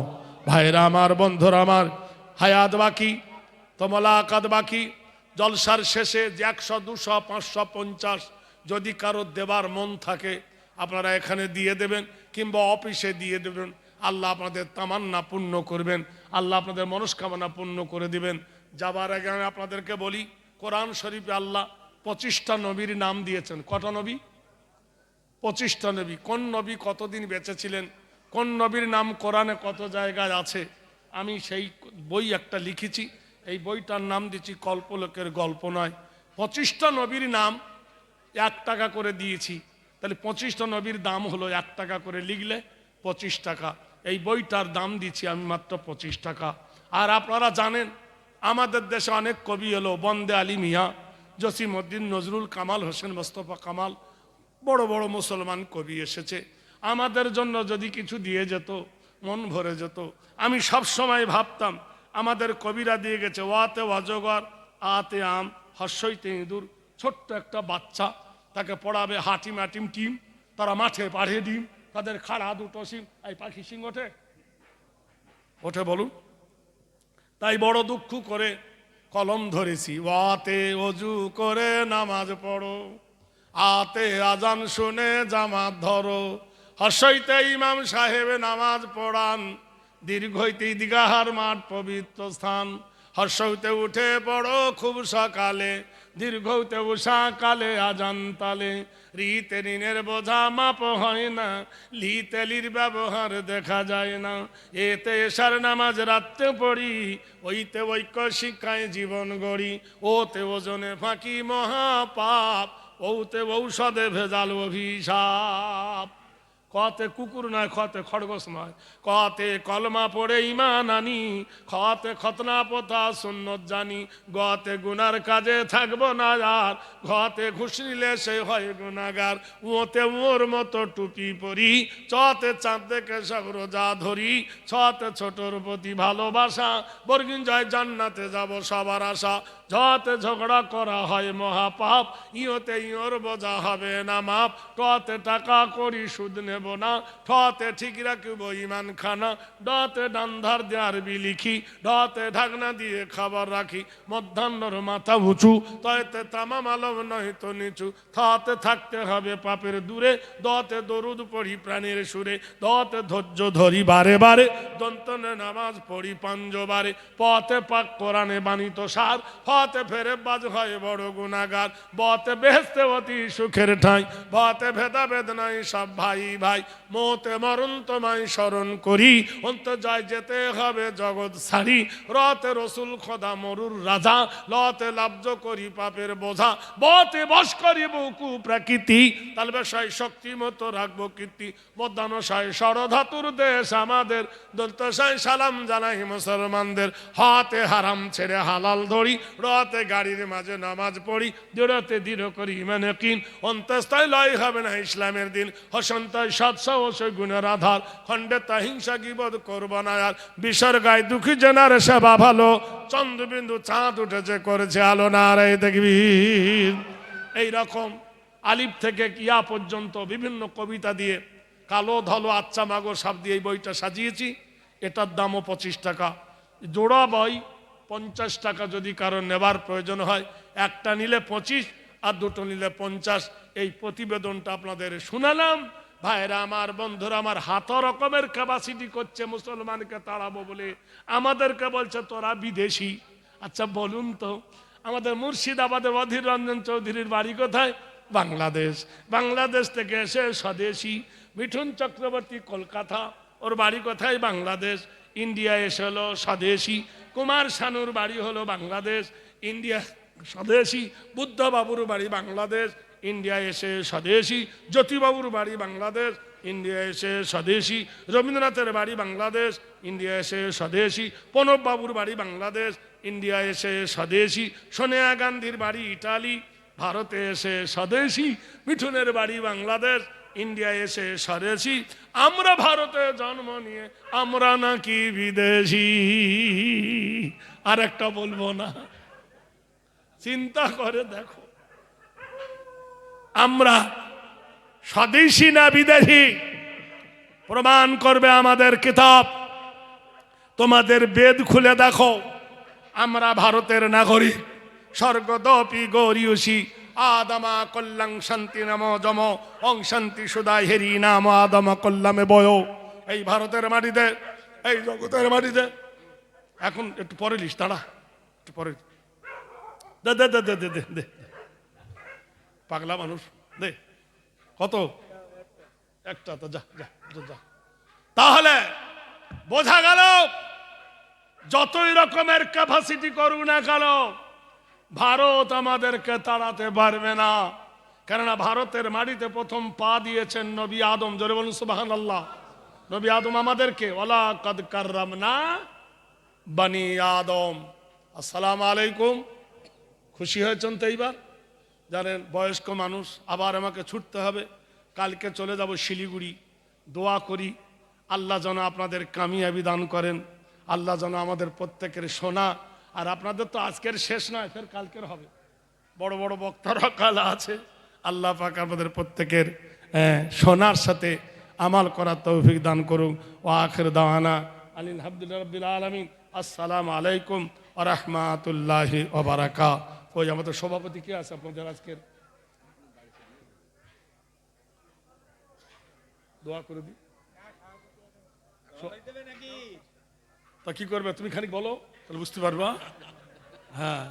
ভাইরা আমার, বন্ধুরা আমার, হায়াত বাকি তো মোলাকাত বাকি। জলসার শেষে যে 100, 200, 500, 50 যদি কারো দেবার মন থাকে আপনারা এখানে দিয়ে দেবেন, কিংবা অফিসে দিয়ে দেবেন। আল্লাহ আপনাদের তামান্না পূর্ণ করবেন, আল্লাহ আপনাদের মনস্কামনা পূর্ণ করে দিবেন। যাবার আগে আমি আপনাদেরকে বলি, কোরআন শরীফে আল্লাহ 25টা নবীর নাম দিয়েছেন। কটা নবী? 25টা নবী। কোন নবী কতদিন বেঁচে ছিলেন, কোন নবীর নাম কোরআনে কত জায়গায় আছে, আমি সেই বই একটা লিখেছি। এই বইটার নাম দিচ্ছি কল্পলোকের গল্প নয়। 25টা নবীর নাম 1 টাকা করে দিয়েছি। তাহলে 25টা নবীর দাম হলো 1 টাকা করে লিখলে 25 টাকা। এই বইটার দাম দিচ্ছি আমি মাত্র 25 টাকা। আর আপনারা জানেন আমাদের দেশে অনেক কবি এলো, বন্দে আলী মিয়া, জসিমউদ্দিন, নজরুল, কামাল হোসেন, মোস্তফা কামাল, বড় বড় মুসলমান কবি এসেছে। আমাদের জন্য যদি কিছু দিয়ে যেত মন ভরে যেত। আমি সব সময় ভাবতাম আমাদের কবিরা দিয়ে গেছে, ওয়াতে অজগর, আতে আম, হর্ষইতে ইঁদুর, ছোট্ট একটা বাচ্চা, তাকে পড়াবে হাটিম হাটিম টিম, তারা মাঠে পাড়ে ডিম, তাদের খাড়া দুটো সিং। এই পাখি সিং ওঠে? ওঠে বলুন? তাই বড় দুঃখ করে কলম ধরেছি, ওয়াতে অজু করে নামাজ পড়ো, আতে আজান শুনে জামাত ধরো, হর্ষইতে ইমাম সাহেব নামাজ পড়ান, দীর্ঘইতে ঈদগাহার মাঠ পবিত্র স্থান, হর্ষইতে উঠে পড়ো খুব সকালে, দীর্ঘতে উষা কালে আজান তালে, রিতে ঋণের বোঝা মাপ হয় না, লিতে লির ব্যবহার দেখা যায় না, এতে এশার নামাজ রাত্রে পড়ি, ওইতে ঐক্য শিক্ষায় জীবন গড়ি, ওতে ওজনে ফাঁকি মহাপাপ, ওতে ঔষধে ভেজাল অভিশাপ। কতে কুকুর নয়, খতে খরগোশ নয়, কতে কলমা পড়ে ইমান আনি, খতে খতনা পোতা সুন্নত জানি, গতে গুনার কাজে থাকবো না আর, ঘতে ঘুষ নিলে সে হয় গুনাগার, ওতে ওর মতো টুপি পরি, চতে চাঁদ দেখে সব রোজা ধরি, ছতে ছোটর প্রতি ভালোবাসা, বর্গিন জয় জান্নাতে যাব সবার আশা, যতে ঝগড়া করা হয় মহাপাপ, ইয়তে ইয়র বোঝা হবে না মাপ, টতে টাকা করি সুদ নেব না, ঠতে ঠিক রাখব ইমান খানা, ডতে ডান্ধার দেয়ার বিলিখি, ডতে ঢাকনা দিয়ে খাবার রাখি, মধ্যাহ্নর মাথা উঁচু, তয়তে তামাম আলম নয় তো নিচু, থতে থাকতে হবে পাপের দূরে, দতে দরুদ পড়ি প্রাণের সুরে, দতে ধৈর্য ধরি বারে বারে, দন্তনে নামাজ পড়ি পাঞ্জবারে, পথে পাক কোরআনে বাণিত সার, হতে ফেরে বাজ হয় বড় গুনাগার, বতে বেহেস্তে অতি সুখের ঠাঁই, বতে ভেদাভেদ নাই সব ভাই ভাই, মোতে মরণ তোমায় স্মরণ করি, অন্ত যায় যেতে হবে জগৎ সারি, রতে রসুল খোদা মরুর রাজা, লতে লাভ্য করি পাপের বোঝা, বতে বশ করি বুকু প্রকৃতি, তাল বেশায় শক্তি মতো রাখবো কীর্তি, মধ্যাহ্নশায় ষড়ধাতুর দেশ আমাদের, দন্তশায় সালাম জানাই মুসলমানদের, হাতে হারাম ছেড়ে হালাল ধরি, রতে গাড়ির মাঝে নামাজ পড়ি, দৃঢ়তে দৃঢ় করি মানে কিন, অন্তস্থায় লয় হবে না ইসলামের দিন, হসন্তায় সৎসাহসে গুণের আধার, খণ্ডে তা হিংসা গিবদ করব না আর, বিষর গায়ে দুঃখী জেনার সেবা ভালো, চন্দ্রবিন্দু চাঁদ উঠেছে করেছে আলো না রে দেখবি। এইরকম আলিফ থেকে কিয়া পর্যন্ত বিভিন্ন কবিতা দিয়ে কালো ধলো আচ্ছা মাগো সাপ দিয়ে এই বইটা সাজিয়েছি। এটার দামও 25 টাকা, জোড়া বই 50 টাকা, যদি কারো নেবার প্রয়োজন হয়, একটা নিলে 25 আর দুটো নিলে 50। এই প্রতিবেদনটা আপনাদের শুনালাম। ভাইরা আমার, বন্ধুরা আমার, হাত রকমের ক্যাপাসিটি করছে মুসলমানকে তাড়াবো বলে, আমাদেরকে বলছে তোরা বিদেশি। আচ্ছা বলুন তো, আমাদের মুর্শিদাবাদের অধীর রঞ্জন চৌধুরীর বাড়ি কোথায়? বাংলাদেশ। বাংলাদেশ থেকে এসে স্বদেশি। মিঠুন চক্রবর্তী কলকাতা, ওর বাড়ি কোথায়? বাংলাদেশ। ইন্ডিয়া এসে হলো স্বদেশি। কুমার শানুর বাড়ি হলো বাংলাদেশ, ইন্ডিয়া স্বদেশি। বুদ্ধবাবুর বাড়ি বাংলাদেশ, ইন্ডিয়া এসে স্বদেশি। জ্যোতিবাবুর বাড়ি বাংলাদেশ, ইন্ডিয়া এসে স্বদেশি। রবীন্দ্রনাথের বাড়ি বাংলাদেশ, ইন্ডিয়া এসে স্বদেশি। প্রণব বাবুর বাড়ি বাংলাদেশ, ইন্ডিয়া এসে স্বদেশি। সোনিয়া গান্ধীর বাড়ি ইটালি, ভারতে এসে স্বদেশি। মিঠুনের বাড়ি বাংলাদেশ, ইন্ডিয়া এসে স্বদেশি। আমরা ভারতে জন্ম নিয়ে আমরা নাকি বিদেশি। আর একটা বলবো না, চিন্তা করে দেখো, আমরা স্বদেশি না বিদেশি? প্রমাণ করবে আমাদের কিতাব। তোমাদের বেদ খুলে দেখো, আমরা ভারতের নাগরিক। স্বর্গদপি গৌরীয়সী আদমা কল্যাং শান্তি নাম যম অং শান্তি সুদা হেরি নাম আদমা কল্যামে বয়। এই ভারতের মাটিতে, এই জগতের মাটিতে। এখন একটু পরে লিস, দাঁড়া একটু পরে। দে দে দে দে দে দে, পাগলা মানুষ, দে। কত? একটা তো, যা যা যা। তাহলে বোঝা গেল, যতই রকমের ক্যাপাসিটি করুক না কেন, ভারত আমাদেরকে তাড়াতে পারবে না। কেননা ভারতের মাটিতে প্রথম পা দিয়েছেন নবী আদম। জোরে বলুন সুবহানাল্লাহ। নবী আদম আমাদেরকে ওয়ালা কাদ কাররামনা বনি আদম। আসসালামু আলাইকুম। খুশি হয়েছেন তো এইবার? জানেন বয়স্ক মানুষ, আবার আমাকে ছুটতে হবে, কালকে চলে যাব শিলিগুড়ি। দোয়া করি আল্লাহ যেন আপনাদের কামিয়াবি দান করেন, আল্লাহ যেন আমাদের প্রত্যেকের শোনা। আর আপনাদের তো আজকের শেষ নয়, ফের কালকের হবে। বড় বড় বক্তারা কাল আছে। আল্লাহ পাক আমাদের প্রত্যেকের শোনার সাথে আমাল করার তৌফিক দান করুন। ও আখির দাওয়ানা আলহামদুলিল্লাহি রাব্বিল আলামিন। আসসালামু আলাইকুম ওয়া রাহমাতুল্লাহি ওয়া বারাকাতুহু। ওই আমাদের সভাপতি কে আছে আপনাদের আজকের? দোয়া করে দিই। তা কি করবে তুমি খানিক বলো, তাহলে বুঝতে পারবা। হ্যাঁ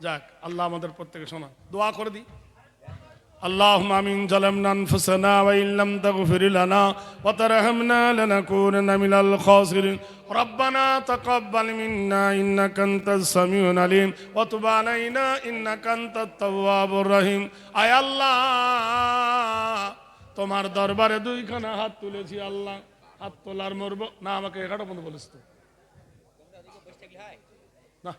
যাক, আল্লাহ আমাদের প্রত্যেকে শোনা দোয়া করে দিই। আল্লাহুম্মা আমিন। যালামনা আনফুসানা ওয়া ইন লাম তাগফির লানা ওয়া তারহামনা লানাকুনান্না মিনাল খাসিরিন। রব্বানা তাকাব্বাল মিন্না ইন্নাকা আনতাস সামিউল আলিম ওয়া তুব আলাইনা ইন্নাকা আনতাত তাওয়াবুর রহিম। আয় আল্লাহ, তোমার দরবারে দুইখানা হাত তুলেছি আল্লাহ। হাত তোলার মরব না, আমাকে 11টা পর্যন্ত বলেছ তো না,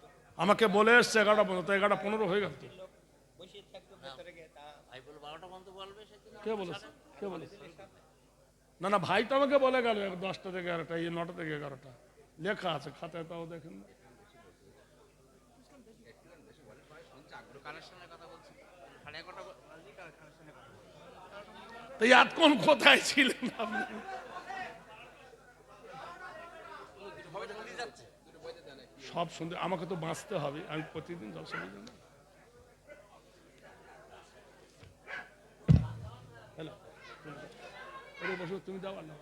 আমাকে বলে এসছে 11টা পর্যন্ত, 11:15 হয়ে গেল তো। কে বলেছে? কে বলেছে? না না, ভাই তো আমাকে বলে গেল 10টা থেকে 11টা, 9টা থেকে 11টা লেখা আছে খাতায়, তাও দেখেন না। তো এতক্ষণ কোথায় ছিলেন আপনি? সব শুনতে আমাকে তো বাঁচতে হবে, আমি প্রতিদিন জলসা বুঝি না। তুমি যাও না।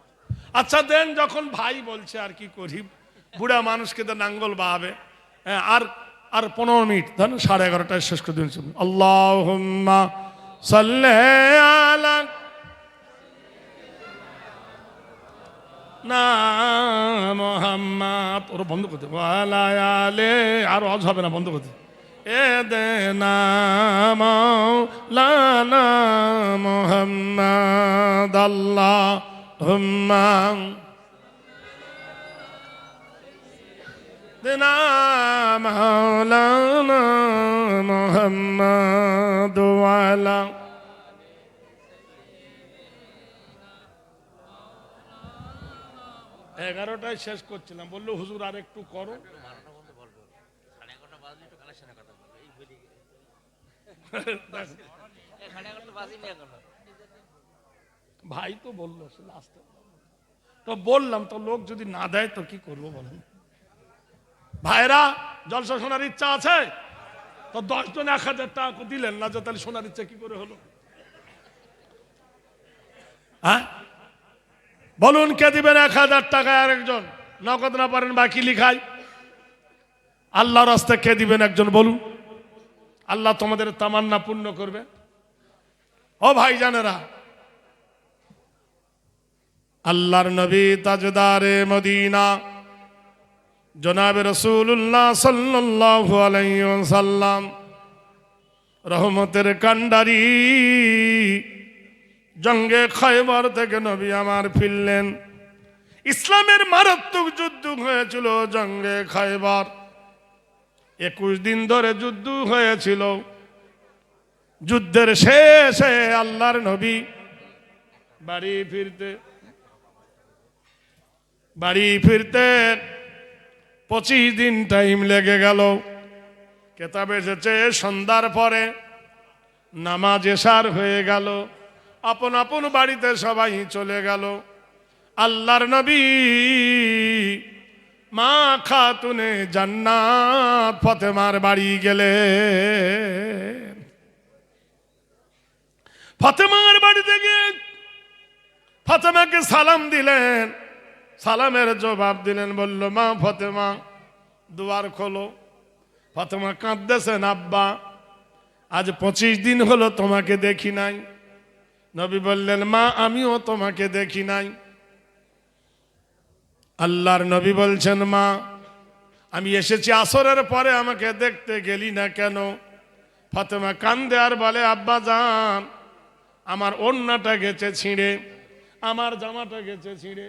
আচ্ছা দেন, যখন ভাই বলছে আর কি করি, বুড়া মানুষকে তো নাঙ্গল বাহাবে। আর আর 15 মিনিট ধরেন, 11:30টায় শেষ করে দিন। আল্লাহুম্মা সাল্লি আলা না মুহাম্মাদ। ওরা বন্ধ করতে ওয়ালা আলে, আর অজ হবে না, বন্ধ করতে। এ দে না মাওলানা মুহাম্মাদ। আল্লাহুম্মা দেনা মাওলানা মুহাম্মাদ ওয়ালা। এগারোটায় শেষ করছিলাম, বললো হুজুর আর একটু করো। ভাই তো বললো আসতে, তো বললাম তো, লোক যদি না দেয় তো কি করবো বলেন? ভাইরা জলসা শোনার ইচ্ছা আছে তো 10 জন 1000 টাকা দিলেন না, যে তাহলে শোনার ইচ্ছা কি করে হলো? হ্যাঁ বলুন, কে দিবেন 1000 টাকা? আরেকজন নগদ না পারেন বাকি লিখাই। আল্লাহর রাস্তায় কে দিবেন একজন বলুন। আল্লাহ তোমাদের তামান্না পূর্ণ করবে। ও ভাই জানেরা, আল্লাহর নবী তাজদারে মদিনা জনাবে রাসূলুল্লাহ সাল্লাল্লাহু আলাইহি ওয়াসাল্লাম, রহমতের কান্ডারি, জঙ্গে খয়বর থেকে নবী আমার ফিরলেন। ইসলামের মারাত্মক যুদ্ধ হয়েছিল জঙ্গে খয়বর। 21 দিন ধরে যুদ্ধ হয়েছিল। যুদ্ধের শেষে আল্লাহর নবী বাড়ি ফিরতে 25 দিন টাইম লেগে গেল। কেতাব এসেছে সন্ধ্যার পরে নামাজ এশার হয়ে গেল, আপন আপন বাড়িতে সবাই চলে গেল। আল্লাহর নবী মা খাতুনে জান্নাত ফাতেমার বাড়ি গেলে, ফাতেমার বাড়িতে গিয়ে ফাতেমাকে সালাম দিলেন। সালামের জবাব দিলেন, বলল মা ফাতেমা দুয়ার খোলো। ফাতেমা কাঁদতেছেন, আব্বা আজ 25 দিন হলো তোমাকে দেখি নাই। নবী বললেন, মা আমিও তোমাকে দেখি নাই। আল্লাহর নবী বলছেন, মা আমি এসেছি আসরের পরে, আমাকে দেখতে গেলি না কেন? ফাতেমা কান্দে আর বলে, আব্বা জান আমার ওড়নাটা গেছে ছিঁড়ে, আমার জামাটা গেছে ছিঁড়ে।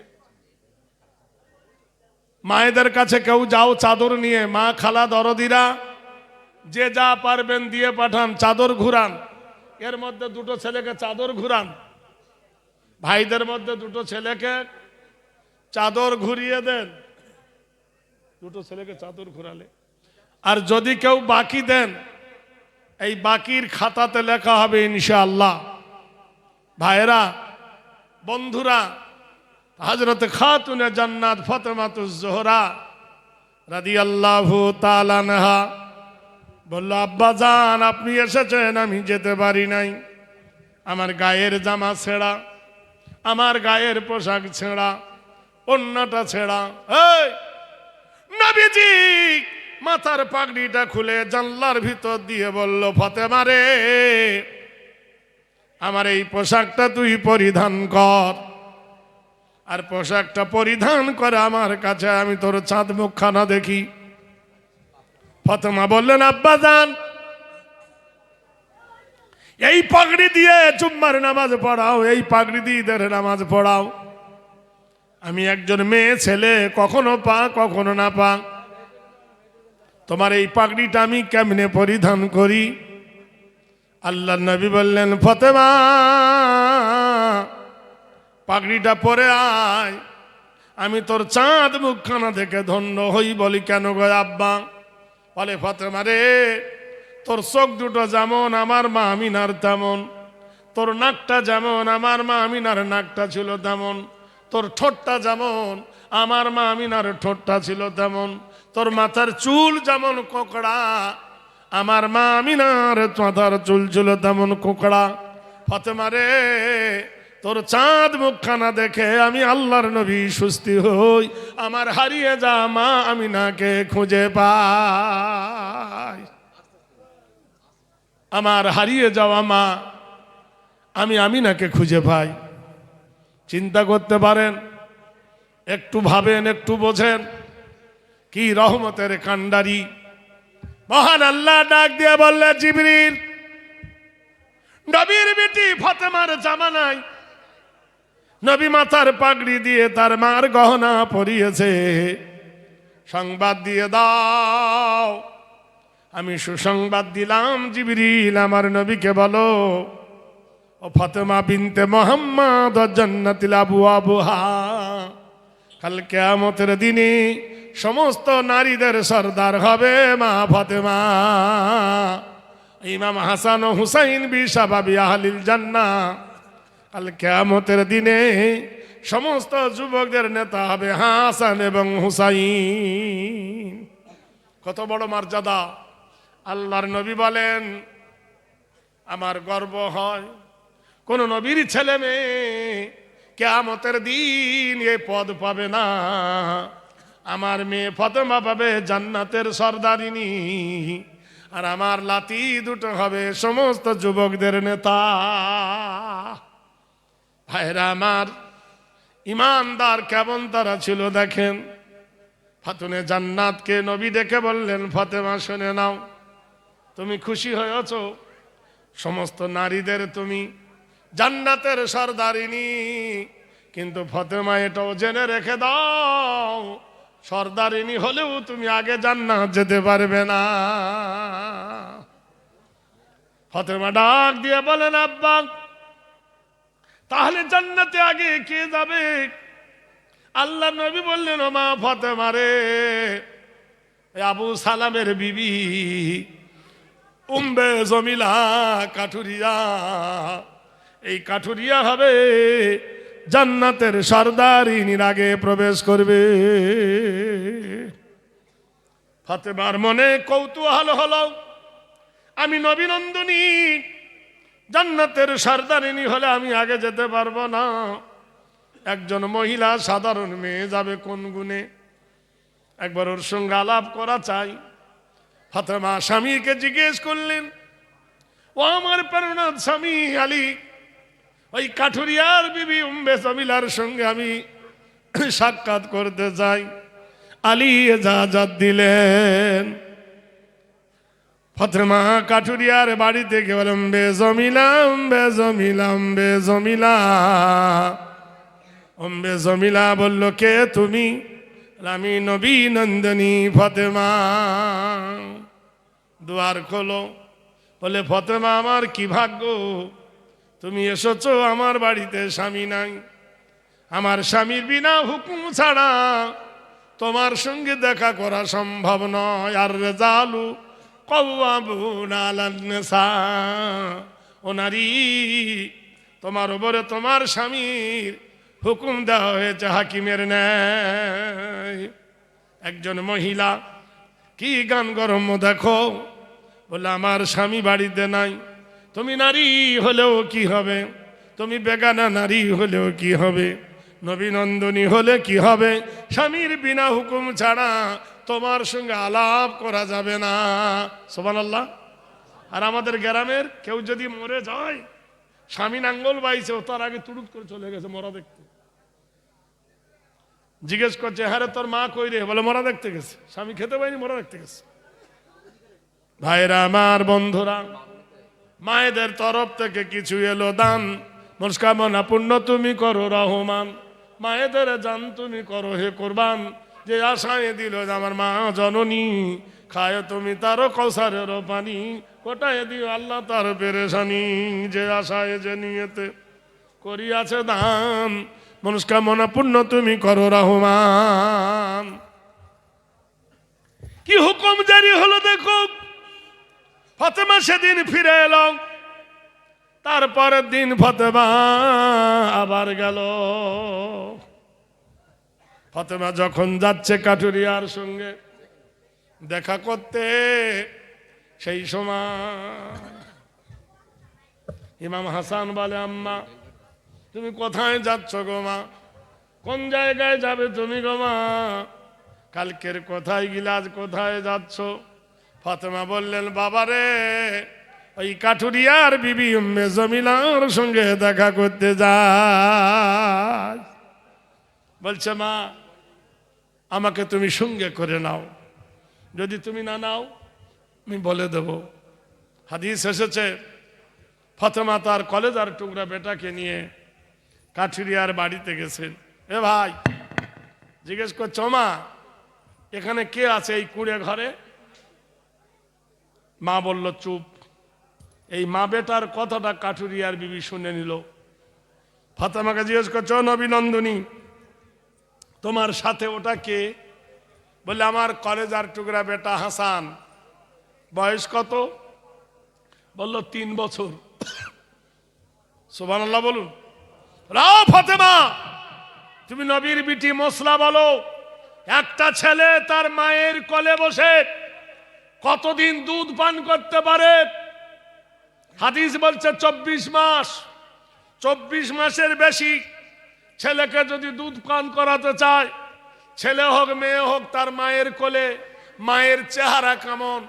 মায়েদের কাছে কেউ যাও চাদর নিয়ে, মা খালা দরদিরা যে যা পারবেন দিয়ে পাঠান, চাদর ঘুরান। এর মধ্যে 2টো ছেলেকে চাদর ঘুরান, ভাইদের মধ্যে 2টো ছেলেকে চাদর ঘুরিয়ে দেন। 2টো ছেলেকে চাদর ঘুরালে, আর যদি কেউ বাকি দেন, এই বাকির খাতাতে লেখা হবে ইনশাআল্লাহ ভাইরা, বন্ধুরা, হযরত খাতুনে জান্নাত ফাতেমাতুজ জোহরা রাদিয়াল্লাহু তাআলা আনহা বলল, আব্বা জান আপনি এসেছেন, আমি যেতে পারি নাই, আমার গায়ের জামা ছেঁড়া, আমার গায়ের পোশাক ছেঁড়া, ওন্নাটা ছেঁড়া। এই নবীজি মাথার পাগড়িটা খুলে জানলার ভিতর দিয়ে বলল, ফাতেমা রে, আমার এই পোশাকটা তুই পরিধান কর। আর পোশাকটা পরিধান করে আমার কাছে আমি তোর চাঁদ মুখখানা দেখি। ফাতেমা বললেন, আব্বা জান এই পাগড়ি দিয়ে জুম্মার নামাজ পড়াও, এই পাগড়ি দিয়ে ঈদের নামাজ পড়াও। আমি একজন মেয়ে ছেলে, কখনো পা কখনো না পা, তোমার এই পাগড়িটা আমি কেমনে পরিধান করি? আল্লাহর নবী বললেন, ফাতেমা পাগড়িটা পরে আয়, আমি তোর চাঁদ মুখখানা দেখে ধন্য হই। বলি কেন গো আব্বা? বলে, ফাতেমা রে, তোর চোখ দুটো যেমন আমার মা আমিনার তেমন, তোর নাকটা যেমন আমার মা আমিনার নাকটা ছিল তেমন, তোর ঠোঁটটা যেমন আমার মা আমিনার ঠোঁটটা ছিল তেমন, তোর মাথার চুল যেমন কোকড়া আমার মা আমিনার মাথার চুল ছিল তেমন কোকড়া। ফাতেমা রে, তোর চাঁদ মুখখানা দেখে আমি আল্লাহর নবী সুস্থি হই, আমার হারিয়ে যা মা আমিনাকে খুঁজে পাই। আমার হারিয়ে যাওয়া মা আমি আমিনাকে খুঁজে পাই। চিন্তা করতে পারেন, একটু ভাবেন, একটু বোঝেন, কি রহমতের কান্ডারি। মহান আল্লাহ ডাক দিয়ে বললে, জিবরিল, নবীর বেটি ফাতেমার জামা নাই, নবী মাথার পাগড়ি দিয়ে তার মার গহনা পরিয়েছে, সংবাদ দিয়ে দাও। আমি সুসংবাদ দিলাম, জিবরিল আমার নবীকে বলো, ও ফাতেমা বিনতে মুহাম্মদ জান্নাতিল আবওয়াবুহা, কাল কিয়ামতের দিনে সমস্ত নারীদের সরদার হবে মা ফাতেমা। ইমাম হাসান ও হুসাইন বিশাবাবি আহলিল জান্নাহ, কাল কিয়ামতের দিনে সমস্ত যুবকদের নেতা হবে হাসান এবং হুসাইন। কত বড় মর্যাদা! আল্লাহর নবী বলেন, আমার গর্ব হয় কোন নবীর ছেলে মেয়ে কিয়ামতের দিন এই পদ পাবে না। আমার মেয়ে ফাতেমা পাবে জান্নাতের সরদারিনী, আর আমার লাতি দুটো হবে সমস্ত যুবকদের নেতা। ভাইরা আমার, ইমানদার কেমন তারা ছিল দেখেন। ফাতুনে জান্নাতকে নবী ডেকে বললেন, ফাতেমা শুনে নাও, তুমি খুশি হয়েছ, সমস্ত নারীদের তুমি জান্নাতের সরদারিনী, কিন্তু ফাতেমা এটাও জেনে রেখে দাও, সরদারিনী হলেও তুমি আগে জান্নাত যেতে পারবে না। ফাতেমা ডাক দিয়ে বলেন, আব্বা তাহলে জান্নাতে আগে কে যাবে? আল্লাহ নবী বললেন, ও মা ফাতেমা রে, আবু সালামের বিবি উম্বে জমিলা কাঠুরিয়া, এই কাঠুরিয়া হবে জান্নাতের সরদারিনীর আগে প্রবেশ করবে। ফাতেমার মনে কৌতূহল হলো, আমি নবী নন্দিনী জান্নাতের সরদারিনী হলে আমি আগে যেতে পারবো না, একজন মহিলা সাধারণ মেয়ে যাবে কোন গুণে? একবার ওর সঙ্গে আলাপ করা চাই। ফাতেমা স্বামীকে জিজ্ঞেস করলেন, ও আমার প্রাণনাথ স্বামী আলী, ওই কাঠুরিয়ার বিবি উম্বে জমিলার সঙ্গে আমি সাক্ষাৎ করতে চাই। আলী এজাজত দিলেন। ফাতেমা কাঠুরিয়ার বাড়িতে গেল, উম্বে জমিলা, উম্বে জমিলা, উম্বে জমিলা। উম্বে জমিলা বলল, কে তুমি? আমি নবী নন্দিনী ফাতেমা। দুয়ার খোলো। বলে, ফাতেমা আমার কি ভাগ্য, তুমি এসেছো আমার বাড়িতে, স্বামী নাই, আমার স্বামীর বিনা হুকুম ছাড়া তোমার সঙ্গে দেখা করা সম্ভব নয়। আর রেজালু কওয়ামুন আলান নিসা, ও নারী তোমার উপরে তোমার স্বামীর হুকুম দেওয়া হয়েছে হাকিমের ন্যায়। একজন মহিলা কি গান গরম দেখো, বলে আমার স্বামী বাড়িতে নাই। তুমি নারী হলেও কি হবে, তুমি বেগানা নারী হলেও কি হবে, নবীনন্দনী হলে কি হবে, স্বামীর বিনা হুকুম ছাড়া তোমার সঙ্গে আলাপ করা যাবে না। সুবহানাল্লাহ। আর আমাদের গ্রামের কেউ যদি মরে যায়, স্বামী নাঙ্গল বাইছে, তার আগে তুড়ুক করে চলে গেছে মরা দেখতে। জিজ্ঞেস করছে, হ্যাঁ রে তোর মা কই রে, বলে মরা দেখতে গেছে। স্বামী খেতে পাইনি, মরা দেখতে গেছে। ভাইরা আমার, বন্ধুরা, মায়েদের তরফ থেকে কিছু এলো দান, মনস্কামনা পূর্ণ তুমি করো রহমান। মায়েদের জান তুমি করো হে কোরবান, যে আশায় দিল আমার মা জননী, খায় তুমি তারও কৌসারের পানি, কোটায় দিও আল্লাহ তার পেরেশানি। যে আশায় যে নিয়েতে করিয়াছে দান, মনস্কামনা পূর্ণ তুমি করো রহমান। কি হুকুম জারি হলো দেখো। ফাতেমা সেদিন ফিরে এলো, তারপরের দিন ফাতেমা আবার গেল। ফাতেমা যখন যাচ্ছে কাঠুরিয়ার সঙ্গে দেখা করতে, সেই সময় ইমাম হাসান বলে, আম্মা তুমি কোথায় যাচ্ছ গো মা, কোন জায়গায় যাবে তুমি গো মা, কালকের কোথায় গিলাজ কোথায় যাচ্ছ? ফাতেমা বললেন, বাবারে ওই কাঠুরিয়ার বিবি উম্মে জমিলার সঙ্গে দেখা করতে যায়। বলছে, মা আমাকে তুমি সঙ্গে করে নাও, যদি তুমি না নাও আমি বলে দেব। হাদিস এসেছে, ফাতেমা তার কলেজার টুকরা বেটাকে নিয়ে কাঠুরিয়ার বাড়িতে গেছেন। এ ভাই, জিজ্ঞেস করছো মা এখানে কে আছে এই কুঁড়ে ঘরে? মা বলল চুপ। এই মা বেটার কথাটা কাঠুরিয়ার বিবি শুনে নিল। ফাতেমাকে জিজ্ঞেস করছো, নবীনন্দনী তোমার সাথে ওটা কে? বলে, আমার কলেজার টুকরা বেটা হাসান। বয়স কত? বলল 3 বছর। সুবহানাল্লাহ বলুন। রাও ফাতেমা, তুমি নবীর বিটি মশলা বলো, একটা ছেলে তার মায়ের কোলে বসে কতদিন দুধ পান করতে পারে? হাদিস বলছে 24 মাস। 24 মাসের বেশি ছেলেকে যদি দুধ পান করাতে চায়, ছেলে হোক মেয়ে হোক, তার মায়ের কোলে মায়ের চেহারা কেমন,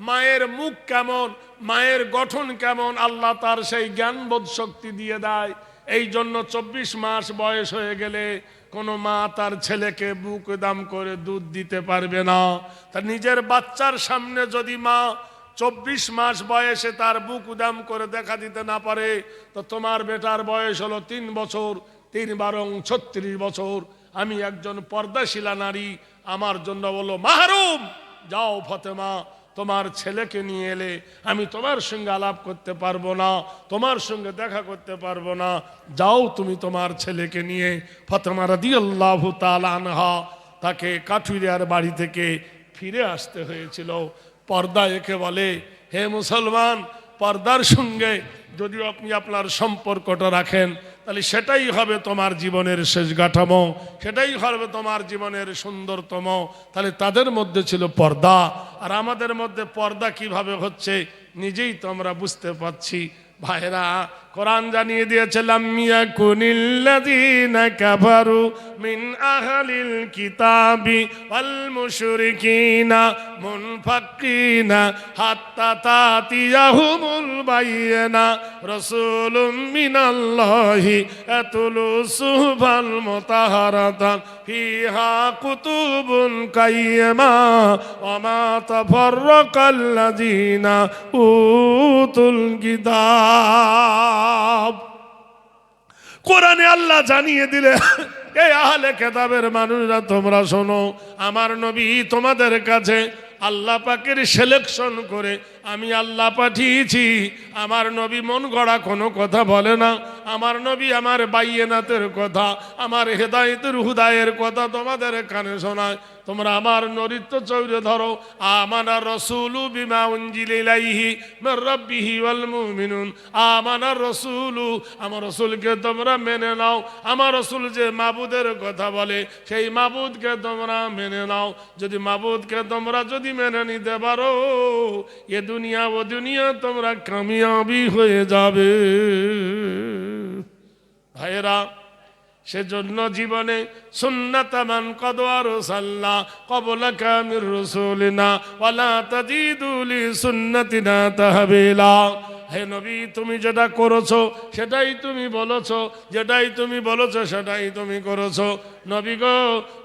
মায়ের মুখ কেমন, মায়ের গঠন কেমন, আল্লাহ তার সেই জ্ঞান বোধ শক্তি দিয়ে দেয়। এই জন্য 24 মাস বয়স হয়ে গেলে কোনো মা তার ছেলেকে বুক দাম করে দুধ দিতে পারবে না। তার নিজের বাচ্চার সামনে যদি মা 24 মাস বয়সে তার বুক উদাম করে দেখা দিতে না পারে, তো তোমার বেটার বয়স হলো 3 বছর, 3 বারং 36 বছর। আমি একজন পর্দাশীলা নারী, আমার জন্য বলো মাহরুম। যাও ফাতেমা, তোমার ছেলেকে নিয়ে এলে আমি তোমার সঙ্গে আলাপ করতে পারবো না, তোমার সঙ্গে দেখা করতে পারবো না। যাও তুমি তোমার ছেলেকে নিয়ে। ফাতেমা রাদিয়াল্লাহু তাআলা আনহা, তাকে কাঠুরিয়ার বাড়ি থেকে ফিরে আসতে হয়েছিল। পর্দা একে বলে। হে মুসলমান, পর্দার সঙ্গে যদি আপনি আপনার সম্পর্কটা রাখেন, তাহলে সেটাই হবে তোমার জীবনের শেষ কাঠামো, সেটাই হবে তোমার জীবনের সুন্দরতম। তাহলে তাদের মধ্যে ছিল পর্দা, আর আমাদের মধ্যে পর্দা কিভাবে হচ্ছে নিজেই তো আমরা বুঝতে পারছি। ভাইরা, কোরআন জানিয়ে দিয়েছে, লাম ইয়াকুনিল্লাযীনা কাফারু মিন আহলিল কিতাবি ওয়াল মুশরিকিনা মুনফাক্কিনা হাত্তা তাতিয়াহুমুল বায়িনা রাসূলুম মিনাল্লাহি ইয়াতুলু সুহফাল মুতাহহারাতান ফিহা কুতুবুন কাইয়্যিমা ওয়া মা তাফাররাকাল্লাযীনা উতুল কিতাব। কোরআনে আল্লাহ জানিয়ে দিলে, এই আহলে কিতাবের মানুষরা তোমরা শোনো, আমার নবী তোমাদের কাছে আল্লাহ পাকের সিলেকশন করে আমি আল্লাহ পাঠিয়েছি। আমার নবী মন গড়া কোনো কথা বলে না, আমার নবী আমার বাইয়েনাতের কথা, আমার হেদায়েতের হুদায়ের কথা তোমাদের কানে শোনায়, তোমরা আমার নরিত্ব চৌরে ধরো। আমানা রসুলু বিমা উনজিলা ইলাইহি মির রাব্বিহি ওয়াল মুমিনুন, আমানা রসুলু, আমার রসুলকে তোমরা মেনে নাও। আমার রসুল যে মাবুদের কথা বলে সেই মাবুদকে তোমরা মেনে নাও। যদি মাবুদকে তোমরা যদি মেনে নিতে পারো, এ দুনিয়া ও দুনিয়া তোমরা কামিয়াবি হয়ে যাবে। ভাইরা, সেজন্য জীবনে সুন্নাত মান কদ আরসালনা ক্বাবলাকা মির রাসূলিনা ওয়ালা তাজিদু লি সুন্নাতিনা তাহবিলা। হে নবী, তুমি যেটা করেছো সেটাই তুমি বলেছো, যেটাই তুমি বলেছো সেটাই তুমি করেছো। নবী গো,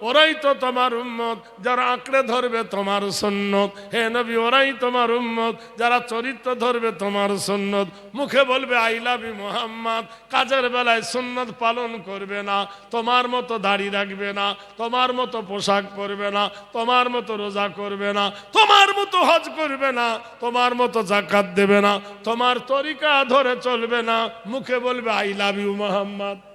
ওরাই তো তোমার উম্মত যারা আঁকড়ে ধরবে তোমার সুন্নত। হে নবী, ওরাই তোমার উম্মত যারা চরিত্র ধরবে তোমার সুন্নত। মুখে বলবে আই লাভ ইউ মুহাম্মদ, কাজের বেলায় সুন্নত পালন করবে না। তোমার মতো দাড়ি রাখবে না, তোমার মতো পোশাক পরবে না, তোমার মতো রোজা করবে না, তোমার মতো হজ করবে না, তোমার মতো যাকাত দেবে না, তোমার তরিকা ধরে চলবে না। মুখে বলবে আই লাভ ইউ মুহাম্মদ।